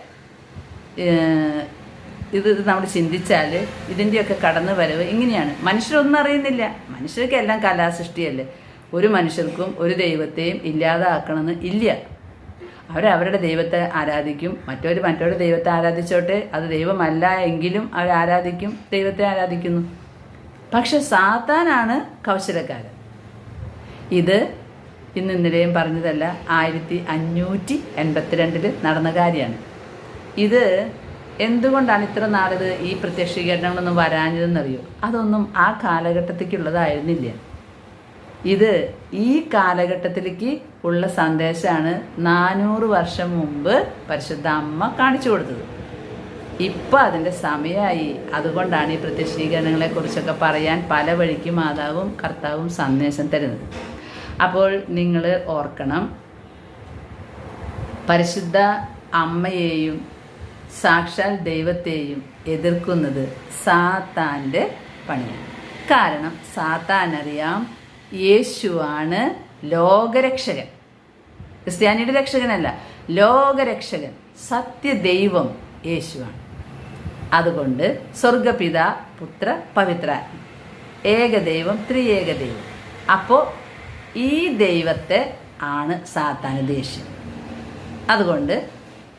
ഇത് നമ്മൾ ചിന്തിച്ചാൽ ഇതിൻ്റെയൊക്കെ കടന്നു വരവ് ഇങ്ങനെയാണ്. മനുഷ്യരൊന്നും അറിയുന്നില്ല. മനുഷ്യർക്കെല്ലാം കലാസൃഷ്ടിയല്ലേ. ഒരു മനുഷ്യർക്കും ഒരു ദൈവത്തെയും ഇല്ലാതാക്കണമെന്ന് ഇല്ല. അവരവരുടെ ദൈവത്തെ ആരാധിക്കും. മറ്റൊരു ദൈവത്തെ ആരാധിച്ചോട്ടെ. അത് ദൈവമല്ല എങ്കിലും അവർ ആരാധിക്കും, ദൈവത്തെ ആരാധിക്കുന്നു. പക്ഷെ സാത്താനാണ് കൗശലക്കാരൻ. ഇത് ഇന്നലെയും പറഞ്ഞതല്ല, 1582 നടന്ന കാര്യമാണ്. ഇത് എന്തുകൊണ്ടാണ് ഇത്ര നാളിത് ഈ പ്രത്യക്ഷീകരണങ്ങളൊന്നും വരാഞ്ഞതെന്നറിയോ? അതൊന്നും ആ കാലഘട്ടത്തിലേക്കുള്ളതായിരുന്നില്ല. ഇത് ഈ കാലഘട്ടത്തിലേക്ക് ഉള്ള സന്ദേശമാണ് 400 വർഷം മുമ്പ് പരിശുദ്ധ അമ്മ കാണിച്ചു കൊടുത്തത്. ഇപ്പം അതിൻ്റെ സമയമായി. അതുകൊണ്ടാണ് ഈ പ്രത്യക്ഷീകരണങ്ങളെക്കുറിച്ചൊക്കെ പറയാൻ പല വഴിക്ക് മാതാവും കർത്താവും സന്ദേശം തരുന്നത്. അപ്പോൾ നിങ്ങൾ ഓർക്കണം, പരിശുദ്ധ അമ്മയെയും സാക്ഷാൽ ദൈവത്തെയും എതിർക്കുന്നത് സാത്താൻ്റെ പണിയാണ്. കാരണം സാത്താൻ അറിയാം യേശുവാണ് ലോകരക്ഷകൻ, ക്രിസ്ത്യാനിയുടെ രക്ഷകനല്ല, ലോകരക്ഷകൻ, സത്യദൈവം യേശുവാണ്. അതുകൊണ്ട് സ്വർഗപിത, പുത്ര, പവിത്രാത്മ, ഏകദൈവം, ത്രിയേക ദൈവം. അപ്പോൾ ഈ ദൈവത്തെ ആണ് സാത്താന് ദേഷ്യം. അതുകൊണ്ട്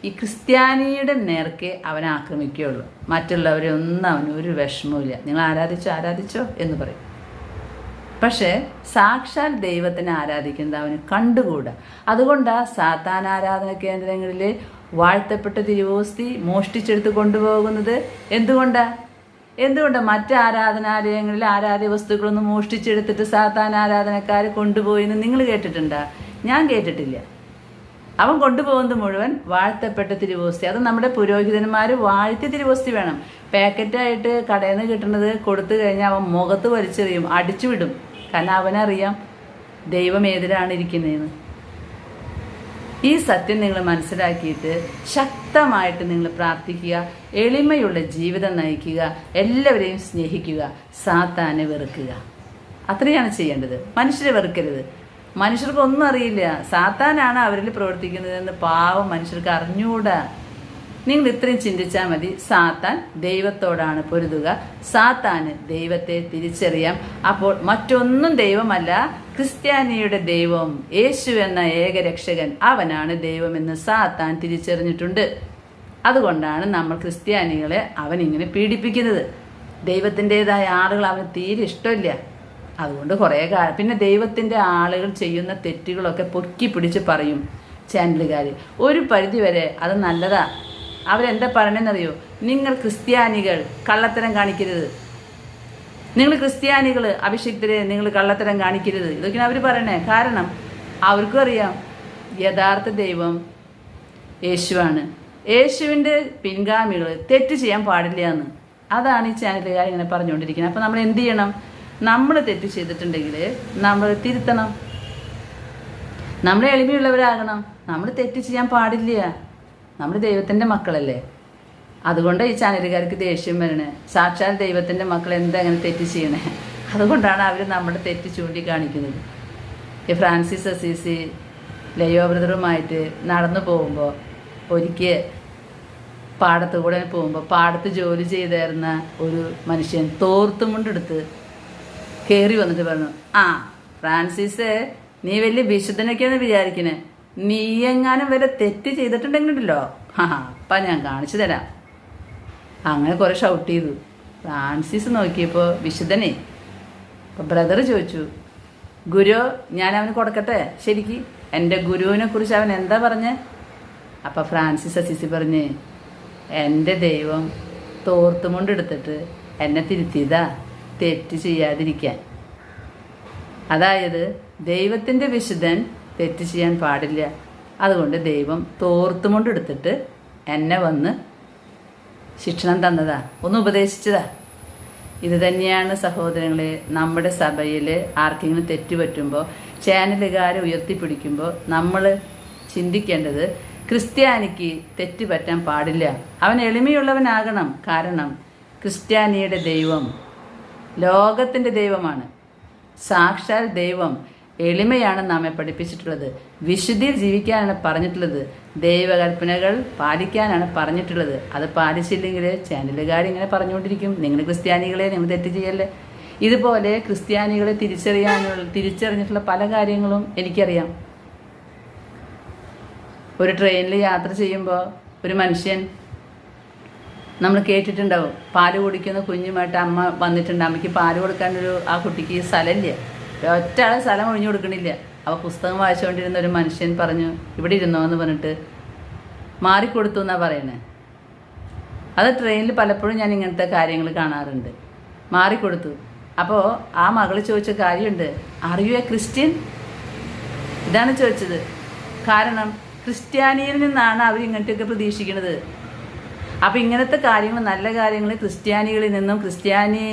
ഈ ക്രിസ്ത്യാനിയുടെ നേർക്ക് അവൻ ആക്രമിക്കുകയുള്ളൂ. മറ്റുള്ളവരെ ഒന്നും അവന് ഒരു വിഷമവുമില്ല. നിങ്ങൾ ആരാധിച്ചോ എന്ന് പറയും. പക്ഷേ സാക്ഷാൽ ദൈവത്തിനെ ആരാധിക്കുന്നത് അവന് കണ്ടുകൂടാ. അതുകൊണ്ടാണ് സാത്താൻ ആരാധന കേന്ദ്രങ്ങളിൽ വാഴ്ത്തപ്പെട്ട തിരുവോസ്തി മോഷ്ടിച്ചെടുത്ത് കൊണ്ടുപോകുന്നത്. എന്തുകൊണ്ടാണ് മറ്റ് ആരാധനാലയങ്ങളിൽ ആരാധ്യ വസ്തുക്കളൊന്നും മോഷ്ടിച്ചെടുത്തിട്ട് സാത്താൻ ആരാധനക്കാർ കൊണ്ടുപോയിന്ന് നിങ്ങൾ കേട്ടിട്ടുണ്ടോ? ഞാൻ കേട്ടിട്ടില്ല. അവൻ കൊണ്ടുപോകുന്നത് മുഴുവൻ വാഴ്ത്തപ്പെട്ട തിരുവോസ്തി. അത് നമ്മുടെ പുരോഹിതന്മാർ വാഴ്ത്തിയ തിരുവോസ്തി വേണം. പാക്കറ്റായിട്ട് കടയിൽ നിന്ന് കിട്ടുന്നത് കൊടുത്തു കഴിഞ്ഞാൽ അവൻ മുഖത്ത് വലിച്ചെറിയും, അടിച്ചുവിടും. കാരണം അവനറിയാം ദൈവം ഏതിലാണ് ഇരിക്കുന്നതെന്ന്. ഈ സത്യം നിങ്ങൾ മനസ്സിലാക്കിയിട്ട് ശക്തമായിട്ട് നിങ്ങൾ പ്രാർത്ഥിക്കുക, എളിമയുള്ള ജീവിതം നയിക്കുക, എല്ലാവരെയും സ്നേഹിക്കുക, സാത്താനെ വെറുക്കുക. അത്രയാണ് ചെയ്യേണ്ടത്. മനുഷ്യരെ വെറുക്കരുത്. മനുഷ്യർക്കൊന്നും അറിയില്ല, സാത്താനാണ് അവരിൽ പ്രവർത്തിക്കുന്നതെന്ന് പാവം മനുഷ്യർക്ക് അറിഞ്ഞുകൂടാ. നിങ്ങൾ ഇത്രയും ചിന്തിച്ചാൽ മതി. സാത്താൻ ദൈവത്തോടാണ് പൊരുതുക, സാത്താന് ദൈവത്തെ തിരിച്ചറിയാം. അപ്പോൾ മറ്റൊന്നും ദൈവമല്ല, ക്രിസ്ത്യാനിയുടെ ദൈവം യേശു എന്ന ഏകരക്ഷകൻ, അവനാണ് ദൈവമെന്ന് സാത്താൻ തിരിച്ചറിഞ്ഞിട്ടുണ്ട്. അതുകൊണ്ടാണ് നമ്മൾ ക്രിസ്ത്യാനികളെ അവനിങ്ങനെ പീഡിപ്പിക്കുന്നത്. ദൈവത്തിൻ്റെതായ ആളുകൾ അവന് തീരെ ഇഷ്ടമില്ല. അതുകൊണ്ട് കുറേ കാലം പിന്നെ ദൈവത്തിൻ്റെ ആളുകൾ ചെയ്യുന്ന തെറ്റുകളൊക്കെ പൊക്കി പിടിച്ച് പറയും ചാനലുകാർ. ഒരു പരിധി വരെ അത് നല്ലതാ. അവരെന്താ പറയണമെന്നറിയോ? നിങ്ങൾ ക്രിസ്ത്യാനികൾ കള്ളത്തരം കാണിക്കരുത്, നിങ്ങൾ ക്രിസ്ത്യാനികൾ അഭിഷിക്തരെ നിങ്ങൾ കള്ളത്തരം കാണിക്കരുത്, ഇതൊക്കെയാണ് അവർ പറയണേ. കാരണം അവർക്കും അറിയാം യഥാർത്ഥ ദൈവം യേശുവാണ്. യേശുവിൻ്റെ പിൻഗാമികൾ തെറ്റ് ചെയ്യാൻ പാടില്ല എന്ന്. അതാണ് ഈ ചാനലുകാർ ഇങ്ങനെ പറഞ്ഞുകൊണ്ടിരിക്കുന്നത്. അപ്പോൾ നമ്മൾ എന്ത് ചെയ്യണം? നമ്മൾ തെറ്റ് ചെയ്തിട്ടുണ്ടെങ്കിൽ നമ്മൾ തിരുത്തണം, നമ്മൾ എളിമയുള്ളവരാകണം. നമ്മൾ തെറ്റ് ചെയ്യാൻ പാടില്ല, നമ്മൾ ദൈവത്തിൻ്റെ മക്കളല്ലേ. അതുകൊണ്ട് ഈ ചാനലുകാർക്ക് ദേഷ്യം വരണേ. സാക്ഷാൽ ദൈവത്തിൻ്റെ മക്കൾ എന്താ അങ്ങനെ തെറ്റ് ചെയ്യണേ? അതുകൊണ്ടാണ് അവർ നമ്മുടെ തെറ്റ് ചൂണ്ടിക്കാണിക്കുന്നത്. ഈ ഫ്രാൻസിസ് അസീസി ലയോ ബ്രദറുമായിട്ട് നടന്നു പോകുമ്പോൾ ഒരിക്കൽ പാടത്ത് കൂടെ പോകുമ്പോൾ പാടത്ത് ജോലി ചെയ്തായിരുന്ന ഒരു മനുഷ്യൻ തോർത്തുമുണ്ടെടുത്ത് കയറി വന്നിട്ട് പറഞ്ഞു, ആ ഫ്രാൻസിസ്, നീ വലിയ വിശുദ്ധനൊക്കെയാന്ന് വിചാരിക്കണേ, നീ എങ്ങാനും വരെ തെറ്റ് ചെയ്തിട്ടുണ്ടെങ്കിലുണ്ടല്ലോ, അപ്പം ഞാൻ കാണിച്ചു തരാം. അങ്ങനെ കുറെ ഷൗട്ട് ചെയ്തു. ഫ്രാൻസിസ് നോക്കിയപ്പോൾ വിശുദ്ധനെ. അപ്പം ബ്രദർ ചോദിച്ചു, ഗുരു ഞാൻ അവന് കൊടുക്കട്ടെ? ശരിക്ക് എൻ്റെ ഗുരുവിനെ കുറിച്ച് അവൻ എന്താ പറഞ്ഞേ? അപ്പം ഫ്രാൻസിസ് അസീസി പറഞ്ഞ്, എൻ്റെ ദൈവം തോർത്തുമുണ്ടെടുത്തിട്ട് എന്നെ തിരുത്തിയതാ തെറ്റ് ചെയ്യാതിരിക്കാൻ. അതായത് ദൈവത്തിൻ്റെ വിശുദ്ധൻ തെറ്റ് ചെയ്യാൻ പാടില്ല. അതുകൊണ്ട് ദൈവം തോർത്തുമുണ്ടെടുത്തിട്ട് എന്നെ വന്ന് ശിക്ഷണം തന്നതാ, ഒന്ന് ഉപദേശിച്ചതാ. ഇത് തന്നെയാണ് സഹോദരങ്ങളെ നമ്മുടെ സഭയിൽ ആർക്കെങ്കിലും തെറ്റ് പറ്റുമ്പോൾ ചാനലുകാരെ ഉയർത്തിപ്പിടിക്കുമ്പോൾ നമ്മൾ ചിന്തിക്കേണ്ടത്, ക്രിസ്ത്യാനിക്ക് തെറ്റ് പറ്റാൻ പാടില്ല, അവൻ എളിമയുള്ളവനാകണം. കാരണം ക്രിസ്ത്യാനിയുടെ ദൈവം ലോകത്തിൻ്റെ ദൈവമാണ്. സാക്ഷാൽ ദൈവം എളിമയാണ് നമ്മെ പഠിപ്പിച്ചിട്ടുള്ളത്, വിശുദ്ധിയിൽ ജീവിക്കാനാണ് പറഞ്ഞിട്ടുള്ളത്, ദൈവകൽപ്പനകൾ പാലിക്കാനാണ് പറഞ്ഞിട്ടുള്ളത്. അത് പാലിച്ചില്ലെങ്കിൽ ചാനലുകാരിങ്ങനെ പറഞ്ഞുകൊണ്ടിരിക്കും, നിങ്ങൾ ക്രിസ്ത്യാനികളെ നിങ്ങൾ തെറ്റ് ചെയ്യല്ലേ. ഇതുപോലെ ക്രിസ്ത്യാനികളെ തിരിച്ചറിഞ്ഞിട്ടുള്ള പല കാര്യങ്ങളും എനിക്കറിയാം. ഒരു ട്രെയിനിൽ യാത്ര ചെയ്യുമ്പോൾ ഒരു മനുഷ്യൻ, നമ്മൾ കേട്ടിട്ടുണ്ടാവും, പാല് കുടിക്കുന്ന കുഞ്ഞുമായിട്ട് അമ്മ വന്നിട്ടുണ്ട്, അമ്മയ്ക്ക് പാല് കൊടുക്കാനൊരു ആ കുട്ടിക്ക് സ്ഥലമില്ല, ഒറ്റ ആളെ സ്ഥലം ഒഴിഞ്ഞു കൊടുക്കണില്ല. അപ്പോൾ പുസ്തകം വായിച്ചുകൊണ്ടിരുന്ന ഒരു മനുഷ്യൻ പറഞ്ഞു, ഇവിടെ ഇരുന്നോ എന്ന് പറഞ്ഞിട്ട് മാറിക്കൊടുത്തു എന്നാണ് പറയണത്. അത് ട്രെയിനിൽ പലപ്പോഴും ഞാൻ ഇങ്ങനത്തെ കാര്യങ്ങൾ കാണാറുണ്ട്. മാറിക്കൊടുത്തു. അപ്പോൾ ആ മകൾ ചോദിച്ച കാര്യമുണ്ട്, ആർ യു എ ക്രിസ്ത്യൻ? ഇതാണ് ചോദിച്ചത്. കാരണം ക്രിസ്ത്യാനിയിൽ നിന്നാണ് അവർ ഇങ്ങനത്തെയൊക്കെ പ്രതീക്ഷിക്കുന്നത്. അപ്പോൾ ഇങ്ങനത്തെ കാര്യങ്ങൾ, നല്ല കാര്യങ്ങൾ ക്രിസ്ത്യാനികളിൽ നിന്നും ക്രിസ്ത്യാനി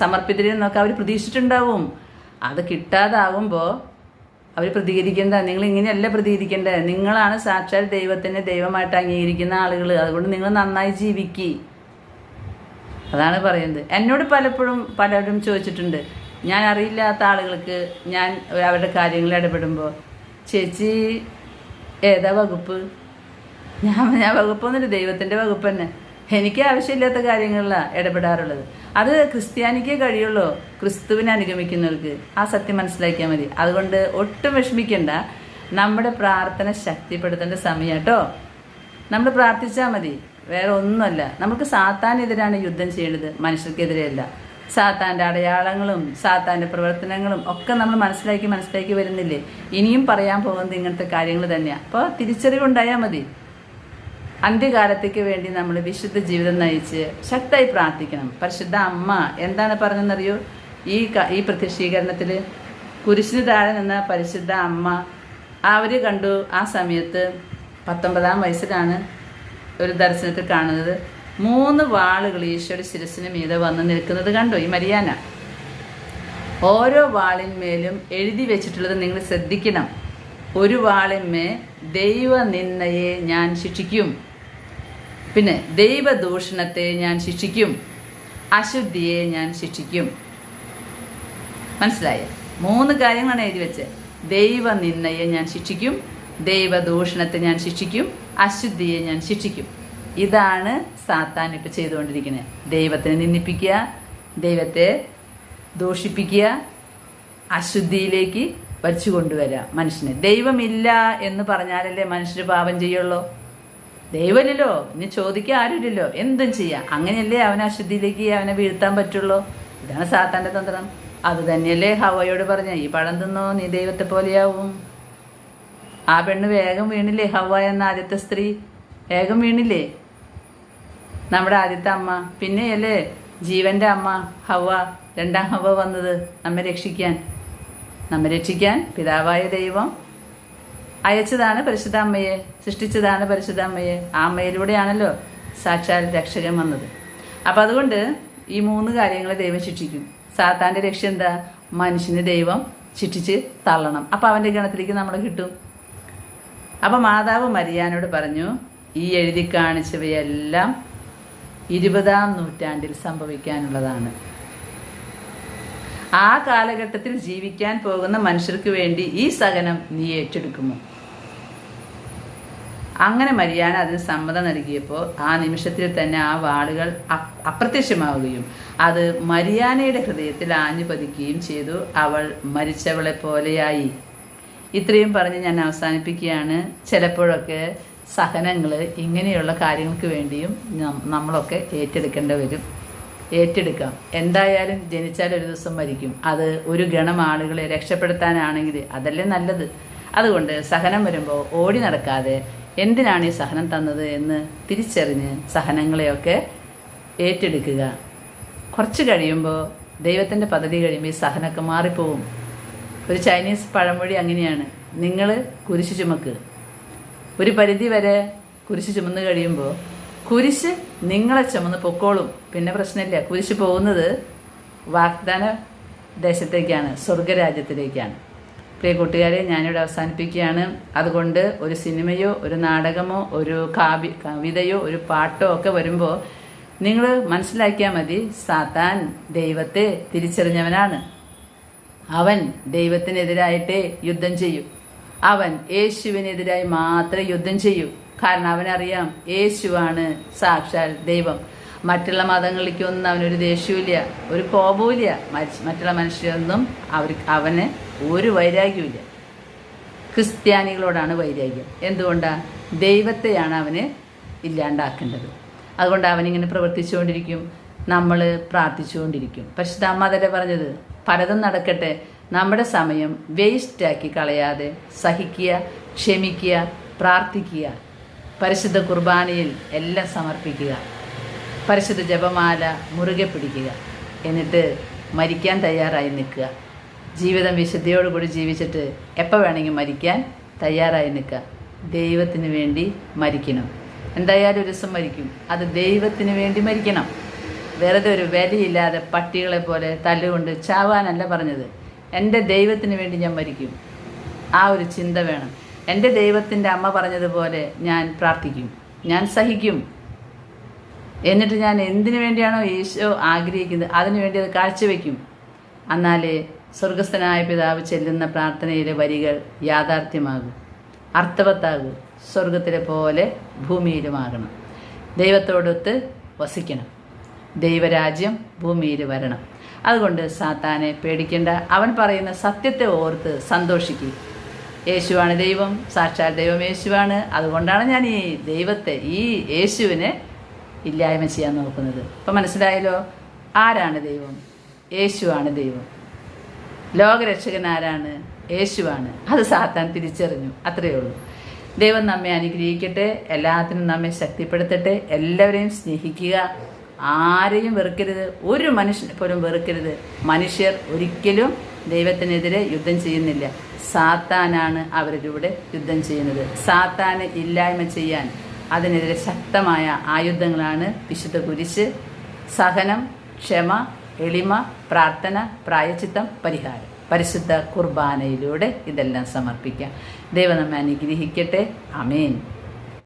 സമർപ്പിതരിൽ നിന്നൊക്കെ അവർ പ്രതീക്ഷിച്ചിട്ടുണ്ടാവും. അത് കിട്ടാതാവുമ്പോൾ അവർ പ്രതികരിക്കേണ്ട. നിങ്ങൾ ഇങ്ങനെയല്ല പ്രതികരിക്കേണ്ടത്. നിങ്ങളാണ് സാക്ഷാൽ ദൈവത്തിനെ ദൈവമായിട്ട് അംഗീകരിക്കുന്ന ആളുകൾ. അതുകൊണ്ട് നിങ്ങൾ നന്നായി ജീവിക്കുക. അതാണ് പറയുന്നത്. എന്നോട് പലരും ചോദിച്ചിട്ടുണ്ട്, ഞാൻ അറിയില്ലാത്ത ആളുകൾക്ക് ഞാൻ അവരുടെ കാര്യങ്ങളിൽ ഇടപെടുമ്പോൾ, ചേച്ചി ഏതാ വകുപ്പ്? ഞാൻ വകുപ്പൊന്നുമില്ല, ദൈവത്തിൻ്റെ വകുപ്പ് തന്നെ. എനിക്ക് ആവശ്യമില്ലാത്ത കാര്യങ്ങളിലാണ് ഇടപെടാറുള്ളത്. അത് ക്രിസ്ത്യാനിക്കേ കഴിയുള്ളൂ, ക്രിസ്തുവിനെ അനുഗമിക്കുന്നവർക്ക്. ആ സത്യം മനസ്സിലാക്കിയാൽ മതി. അതുകൊണ്ട് ഒട്ടും വിഷമിക്കണ്ട. നമ്മുടെ പ്രാർത്ഥന ശക്തിപ്പെടുത്തേണ്ട സമയം കേട്ടോ. നമ്മൾ പ്രാർത്ഥിച്ചാൽ മതി, വേറെ ഒന്നുമല്ല. നമുക്ക് സാത്താനെതിരാണ് യുദ്ധം ചെയ്യേണ്ടത്, മനുഷ്യർക്കെതിരെയല്ല. സാത്താൻ്റെ അടയാളങ്ങളും സാത്താൻ്റെ പ്രവർത്തനങ്ങളും ഒക്കെ നമ്മൾ മനസ്സിലാക്കി വരുന്നില്ലേ? ഇനിയും പറയാൻ പോകുന്നത് ഇങ്ങനത്തെ കാര്യങ്ങൾ തന്നെയാണ്. അപ്പോൾ തിരിച്ചറിവുണ്ടായാൽ മതി. അന്ത്യകാലത്തേക്ക് വേണ്ടി നമ്മൾ വിശുദ്ധ ജീവിതം നയിച്ച് ശക്തമായി പ്രാർത്ഥിക്കണം. പരിശുദ്ധ അമ്മ എന്താണ് പറഞ്ഞതെന്നറിയോ? ഈ പ്രത്യക്ഷീകരണത്തിൽ കുരിശിന് താഴെ നിന്ന പരിശുദ്ധ അമ്മ അവർ കണ്ടു. ആ സമയത്ത് 19-ാം വയസ്സിലാണ് ഒരു ദർശനത്തിൽ കാണുന്നത്. 3 വാളുകൾ ഈശോയുടെ ശിരസിന് മീതെ വന്ന് നിൽക്കുന്നത് കണ്ടു ഈ മരിയാന. ഓരോ വാളിന്മേലും എഴുതി വെച്ചിട്ടുള്ളത് നിങ്ങൾ ശ്രദ്ധിക്കണം. ഒരു വാളിന്മേ ദൈവനിന്ദയെ ഞാൻ ശിക്ഷിക്കും, പിന്നെ ദൈവദൂഷണത്തെ ഞാൻ ശിക്ഷിക്കും, അശുദ്ധിയെ ഞാൻ ശിക്ഷിക്കും. മനസ്സിലായ? 3 കാര്യങ്ങളാണ് എഴുതി വെച്ചത്. ദൈവനിന്ദയെ ഞാൻ ശിക്ഷിക്കും, ദൈവദൂഷണത്തെ ഞാൻ ശിക്ഷിക്കും, അശുദ്ധിയെ ഞാൻ ശിക്ഷിക്കും. ഇതാണ് സാത്താൻ ഇപ്പം ചെയ്തുകൊണ്ടിരിക്കുന്നത്. ദൈവത്തിനെ നിന്ദിപ്പിക്കുക, ദൈവത്തെ ദൂഷിപ്പിക്കുക, അശുദ്ധിയിലേക്ക് വച്ചു കൊണ്ടുവരാം മനുഷ്യനെ. ദൈവമില്ല എന്ന് പറഞ്ഞാലല്ലേ മനുഷ്യർ പാപം ചെയ്യുള്ളൂ. ദൈവമില്ലല്ലോ, ഇനി ചോദിക്കാൻ ആരുമില്ലല്ലോ, എന്തും ചെയ്യാം. അങ്ങനെയല്ലേ അവനെ അശുദ്ധിയിലേക്ക് അവനെ വീഴ്ത്താൻ പറ്റുള്ളൂ. ഇതാണ് സാത്താൻ്റെ തന്ത്രം. അത് തന്നെയല്ലേ ഹവ്വയോട് പറഞ്ഞ, ഈ പഴം തിന്നോ നീ ദൈവത്തെ പോലെയാവും. ആ പെണ്ണ് വേഗം വീണില്ലേ? ഹവ്വ എന്ന ആദ്യത്തെ സ്ത്രീ വേഗം വീണില്ലേ? നമ്മുടെ ആദ്യത്തെ അമ്മ. പിന്നെയല്ലേ ജീവന്റെ അമ്മ ഹവ്വ, 2ാം ഹവ്വ വന്നത് നമ്മെ രക്ഷിക്കാൻ പിതാവായ ദൈവം അയച്ചതാണ് പരിശുദ്ധ അമ്മയെ, സൃഷ്ടിച്ചതാണ് പരിശുദ്ധ അമ്മയെ. ആ അമ്മയിലൂടെയാണല്ലോ സാക്ഷാൽ രക്ഷകൻ വന്നത്. അപ്പം അതുകൊണ്ട് ഈ 3 കാര്യങ്ങളെ ദൈവം ശിക്ഷിക്കും. സാത്താൻ്റെ ലക്ഷ്യം എന്താ? മനുഷ്യന് ദൈവം ശിക്ഷിച്ച് തള്ളണം. അപ്പം അവൻ്റെ ഗണത്തിലേക്ക് നമ്മൾ കിട്ടും. അപ്പം മാതാവ് മരിയാനോട് പറഞ്ഞു, ഈ എഴുതി കാണിച്ചവയെല്ലാം 20-ാം നൂറ്റാണ്ടിൽ സംഭവിക്കാനുള്ളതാണ്. ആ കാലഘട്ടത്തിൽ ജീവിക്കാൻ പോകുന്ന മനുഷ്യർക്ക് വേണ്ടി ഈ സഹനം നീ ഏറ്റെടുക്കുമോ? അങ്ങനെ മരിയാന അതിന് സമ്മതം നൽകിയപ്പോൾ ആ നിമിഷത്തിൽ തന്നെ ആ വാളുകൾ അപ്രത്യക്ഷമാവുകയും അത് മരിയാനയുടെ ഹൃദയത്തിൽ ആഞ്ഞു പതിക്കുകയും ചെയ്തു. അവൾ മരിച്ചവളെ പോലെയായി. ഇത്രയും പറഞ്ഞ് ഞാൻ അവസാനിപ്പിക്കുകയാണ്. ചിലപ്പോഴൊക്കെ സഹനങ്ങൾ ഇങ്ങനെയുള്ള കാര്യങ്ങൾക്ക് വേണ്ടിയും നമ്മളൊക്കെ ഏറ്റെടുക്കേണ്ടി വരും. ഏറ്റെടുക്കാം. എന്തായാലും ജനിച്ചാൽ ഒരു ദിവസം മരിക്കും. അത് ഒരു ഗണം ആളുകളെ രക്ഷപ്പെടുത്താനാണെങ്കിൽ അതല്ലേ നല്ലത്. അതുകൊണ്ട് സഹനം വരുമ്പോൾ ഓടി നടക്കാതെ എന്തിനാണ് ഈ സഹനം തന്നത് എന്ന് തിരിച്ചറിഞ്ഞ് സഹനങ്ങളെയൊക്കെ ഏറ്റെടുക്കുക. കുറച്ച് കഴിയുമ്പോൾ ദൈവത്തിൻ്റെ പദ്ധതി കഴിയുമ്പോൾ ഈ സഹനമൊക്കെ മാറിപ്പോവും. ഒരു ചൈനീസ് പഴമൊഴി അങ്ങനെയാണ്, നിങ്ങൾ കുരിശ് ചുമക്ക്. ഒരു പരിധി വരെ കുരിശ് ചുമന്ന് കഴിയുമ്പോൾ കുരിശ് നിങ്ങളെ ചുമന്ന് പൊക്കോളും. പിന്നെ പ്രശ്നമില്ല. കുരിശ് പോകുന്നത് വാഗ്ദാന ദേശത്തേക്കാണ്, സ്വർഗരാജ്യത്തിലേക്കാണ്. പ്രിയ കൂട്ടുകാരെ, ഞാനിവിടെ അവസാനിപ്പിക്കുകയാണ്. അതുകൊണ്ട് ഒരു സിനിമയോ ഒരു നാടകമോ ഒരു കവിതയോ ഒരു പാട്ടോ ഒക്കെ വരുമ്പോൾ നിങ്ങൾ മനസ്സിലാക്കിയാൽ മതി, സാത്താൻ ദൈവത്തെ തിരിച്ചറിഞ്ഞവനാണ്. അവൻ ദൈവത്തിനെതിരായിട്ടേ യുദ്ധം ചെയ്യൂ. അവൻ യേശുവിനെതിരായി മാത്രമേ യുദ്ധം ചെയ്യൂ. കാരണം അവനറിയാം യേശുവാണ് സാക്ഷാൽ ദൈവം. മറ്റുള്ള മതങ്ങളിലേക്കൊന്നും അവനൊരു ദേഷ്യമില്ല, ഒരു കോപവുമില്ല. മറ്റുള്ള മനുഷ്യരൊന്നും അവന് ഒരു വൈരാഗ്യമില്ല. ക്രിസ്ത്യാനികളോടാണ് വൈരാഗ്യം. എന്തുകൊണ്ടാണ്? ദൈവത്തെയാണ് അവന് ഇല്ലാണ്ടാക്കേണ്ടത്. അതുകൊണ്ട് അവനിങ്ങനെ പ്രവർത്തിച്ചുകൊണ്ടിരിക്കും, നമ്മൾ പ്രാർത്ഥിച്ചുകൊണ്ടിരിക്കും. പരിശുദ്ധ അമ്മ അതല്ലേ പറഞ്ഞത്, പലതും നടക്കട്ടെ, നമ്മുടെ സമയം വേസ്റ്റാക്കി കളയാതെ സഹിക്കുക, ക്ഷമിക്കുക, പ്രാർത്ഥിക്കുക, പരിശുദ്ധ കുർബാനയിൽ എല്ലാം സമർപ്പിക്കുക, പരിശുദ്ധ ജപമാല മുറുകെ പിടിക്കുക, എന്നിട്ട് മരിക്കാൻ തയ്യാറായി നിൽക്കുക. ജീവിതം വിശുദ്ധിയോടുകൂടി ജീവിച്ചിട്ട് എപ്പോൾ വേണമെങ്കിൽ മരിക്കാൻ തയ്യാറായി നിൽക്കുക. ദൈവത്തിന് വേണ്ടി മരിക്കണം. എന്തായാലും ഒരു ദിവസം മരിക്കും. അത് ദൈവത്തിന് വേണ്ടി മരിക്കണം. വെറുതെ ഒരു വിലയില്ലാതെ പട്ടികളെ പോലെ തല്ലുകൊണ്ട് ചാവാനല്ല പറഞ്ഞത്. എൻ്റെ ദൈവത്തിന് വേണ്ടി ഞാൻ മരിക്കും. ആ ഒരു ചിന്ത വേണം. എൻ്റെ ദൈവത്തിൻ്റെ അമ്മ പറഞ്ഞതുപോലെ ഞാൻ പ്രാർത്ഥിക്കും, ഞാൻ സഹിക്കും. എന്നിട്ട് ഞാൻ എന്തിനു വേണ്ടിയാണോ ഈശോ ആഗ്രഹിക്കുന്നത് അതിനു വേണ്ടി അത് കാഴ്ചവെക്കും. എന്നാലേ സ്വർഗസ്ഥനായ പിതാവ് ചെല്ലുന്ന പ്രാർത്ഥനയിലെ വരികൾ യാഥാർത്ഥ്യമാകും, അർത്ഥവത്താകും. സ്വർഗത്തിലെ പോലെ ഭൂമിയിലുമാകണം. ദൈവത്തോടൊത്ത് വസിക്കണം. ദൈവരാജ്യം ഭൂമിയിൽ വരണം. അതുകൊണ്ട് സാത്താനെ പേടിക്കേണ്ട. അവൻ പറയുന്ന സത്യത്തെ ഓർത്ത് സന്തോഷിക്കുക. യേശുവാണ് ദൈവം, സാക്ഷാൽ ദൈവം യേശുവാണ്. അതുകൊണ്ടാണ് ഞാൻ ഈ ദൈവത്തെ, ഈ യേശുവിനെ ഇല്ലായ്മ ചെയ്യാൻ നോക്കുന്നത്. ഇപ്പം മനസ്സിലായല്ലോ, ആരാണ് ദൈവം? യേശുവാണ് ദൈവം. ലോകരക്ഷകൻ ആരാണ്? യേശുവാണ്. അത് സാത്താൻ തിരിച്ചറിഞ്ഞു. അത്രയേ ഉള്ളൂ. ദൈവം നമ്മെ അനുഗ്രഹിക്കട്ടെ, എല്ലാത്തിനും നമ്മെ ശക്തിപ്പെടുത്തട്ടെ. എല്ലാവരെയും സ്നേഹിക്കുക, ആരെയും വെറുക്കരുത്, ഒരു മനുഷ്യനെ പോലും വെറുക്കരുത്. മനുഷ്യർ ഒരിക്കലും ദൈവത്തിനെതിരെ യുദ്ധം ചെയ്യുന്നില്ല. സാത്താനാണ് അവരിലൂടെ യുദ്ധം ചെയ്യുന്നത്. സാത്താനെ ഇല്ലായ്മ ചെയ്യാൻ അതിനെതിരെ ശക്തമായ ആയുധങ്ങളാണ് വിശുദ്ധ കുരിശ്, സഹനം, ക്ഷമ, എളിമ, പ്രാർത്ഥന, പ്രായശ്ചിത്തം, പരിഹാരം. പരിശുദ്ധ കുർബാനയിലൂടെ ഇതെല്ലാം സമർപ്പിക്കാം. ദൈവം നമ്മെ അനുഗ്രഹിക്കട്ടെ. ആമേൻ.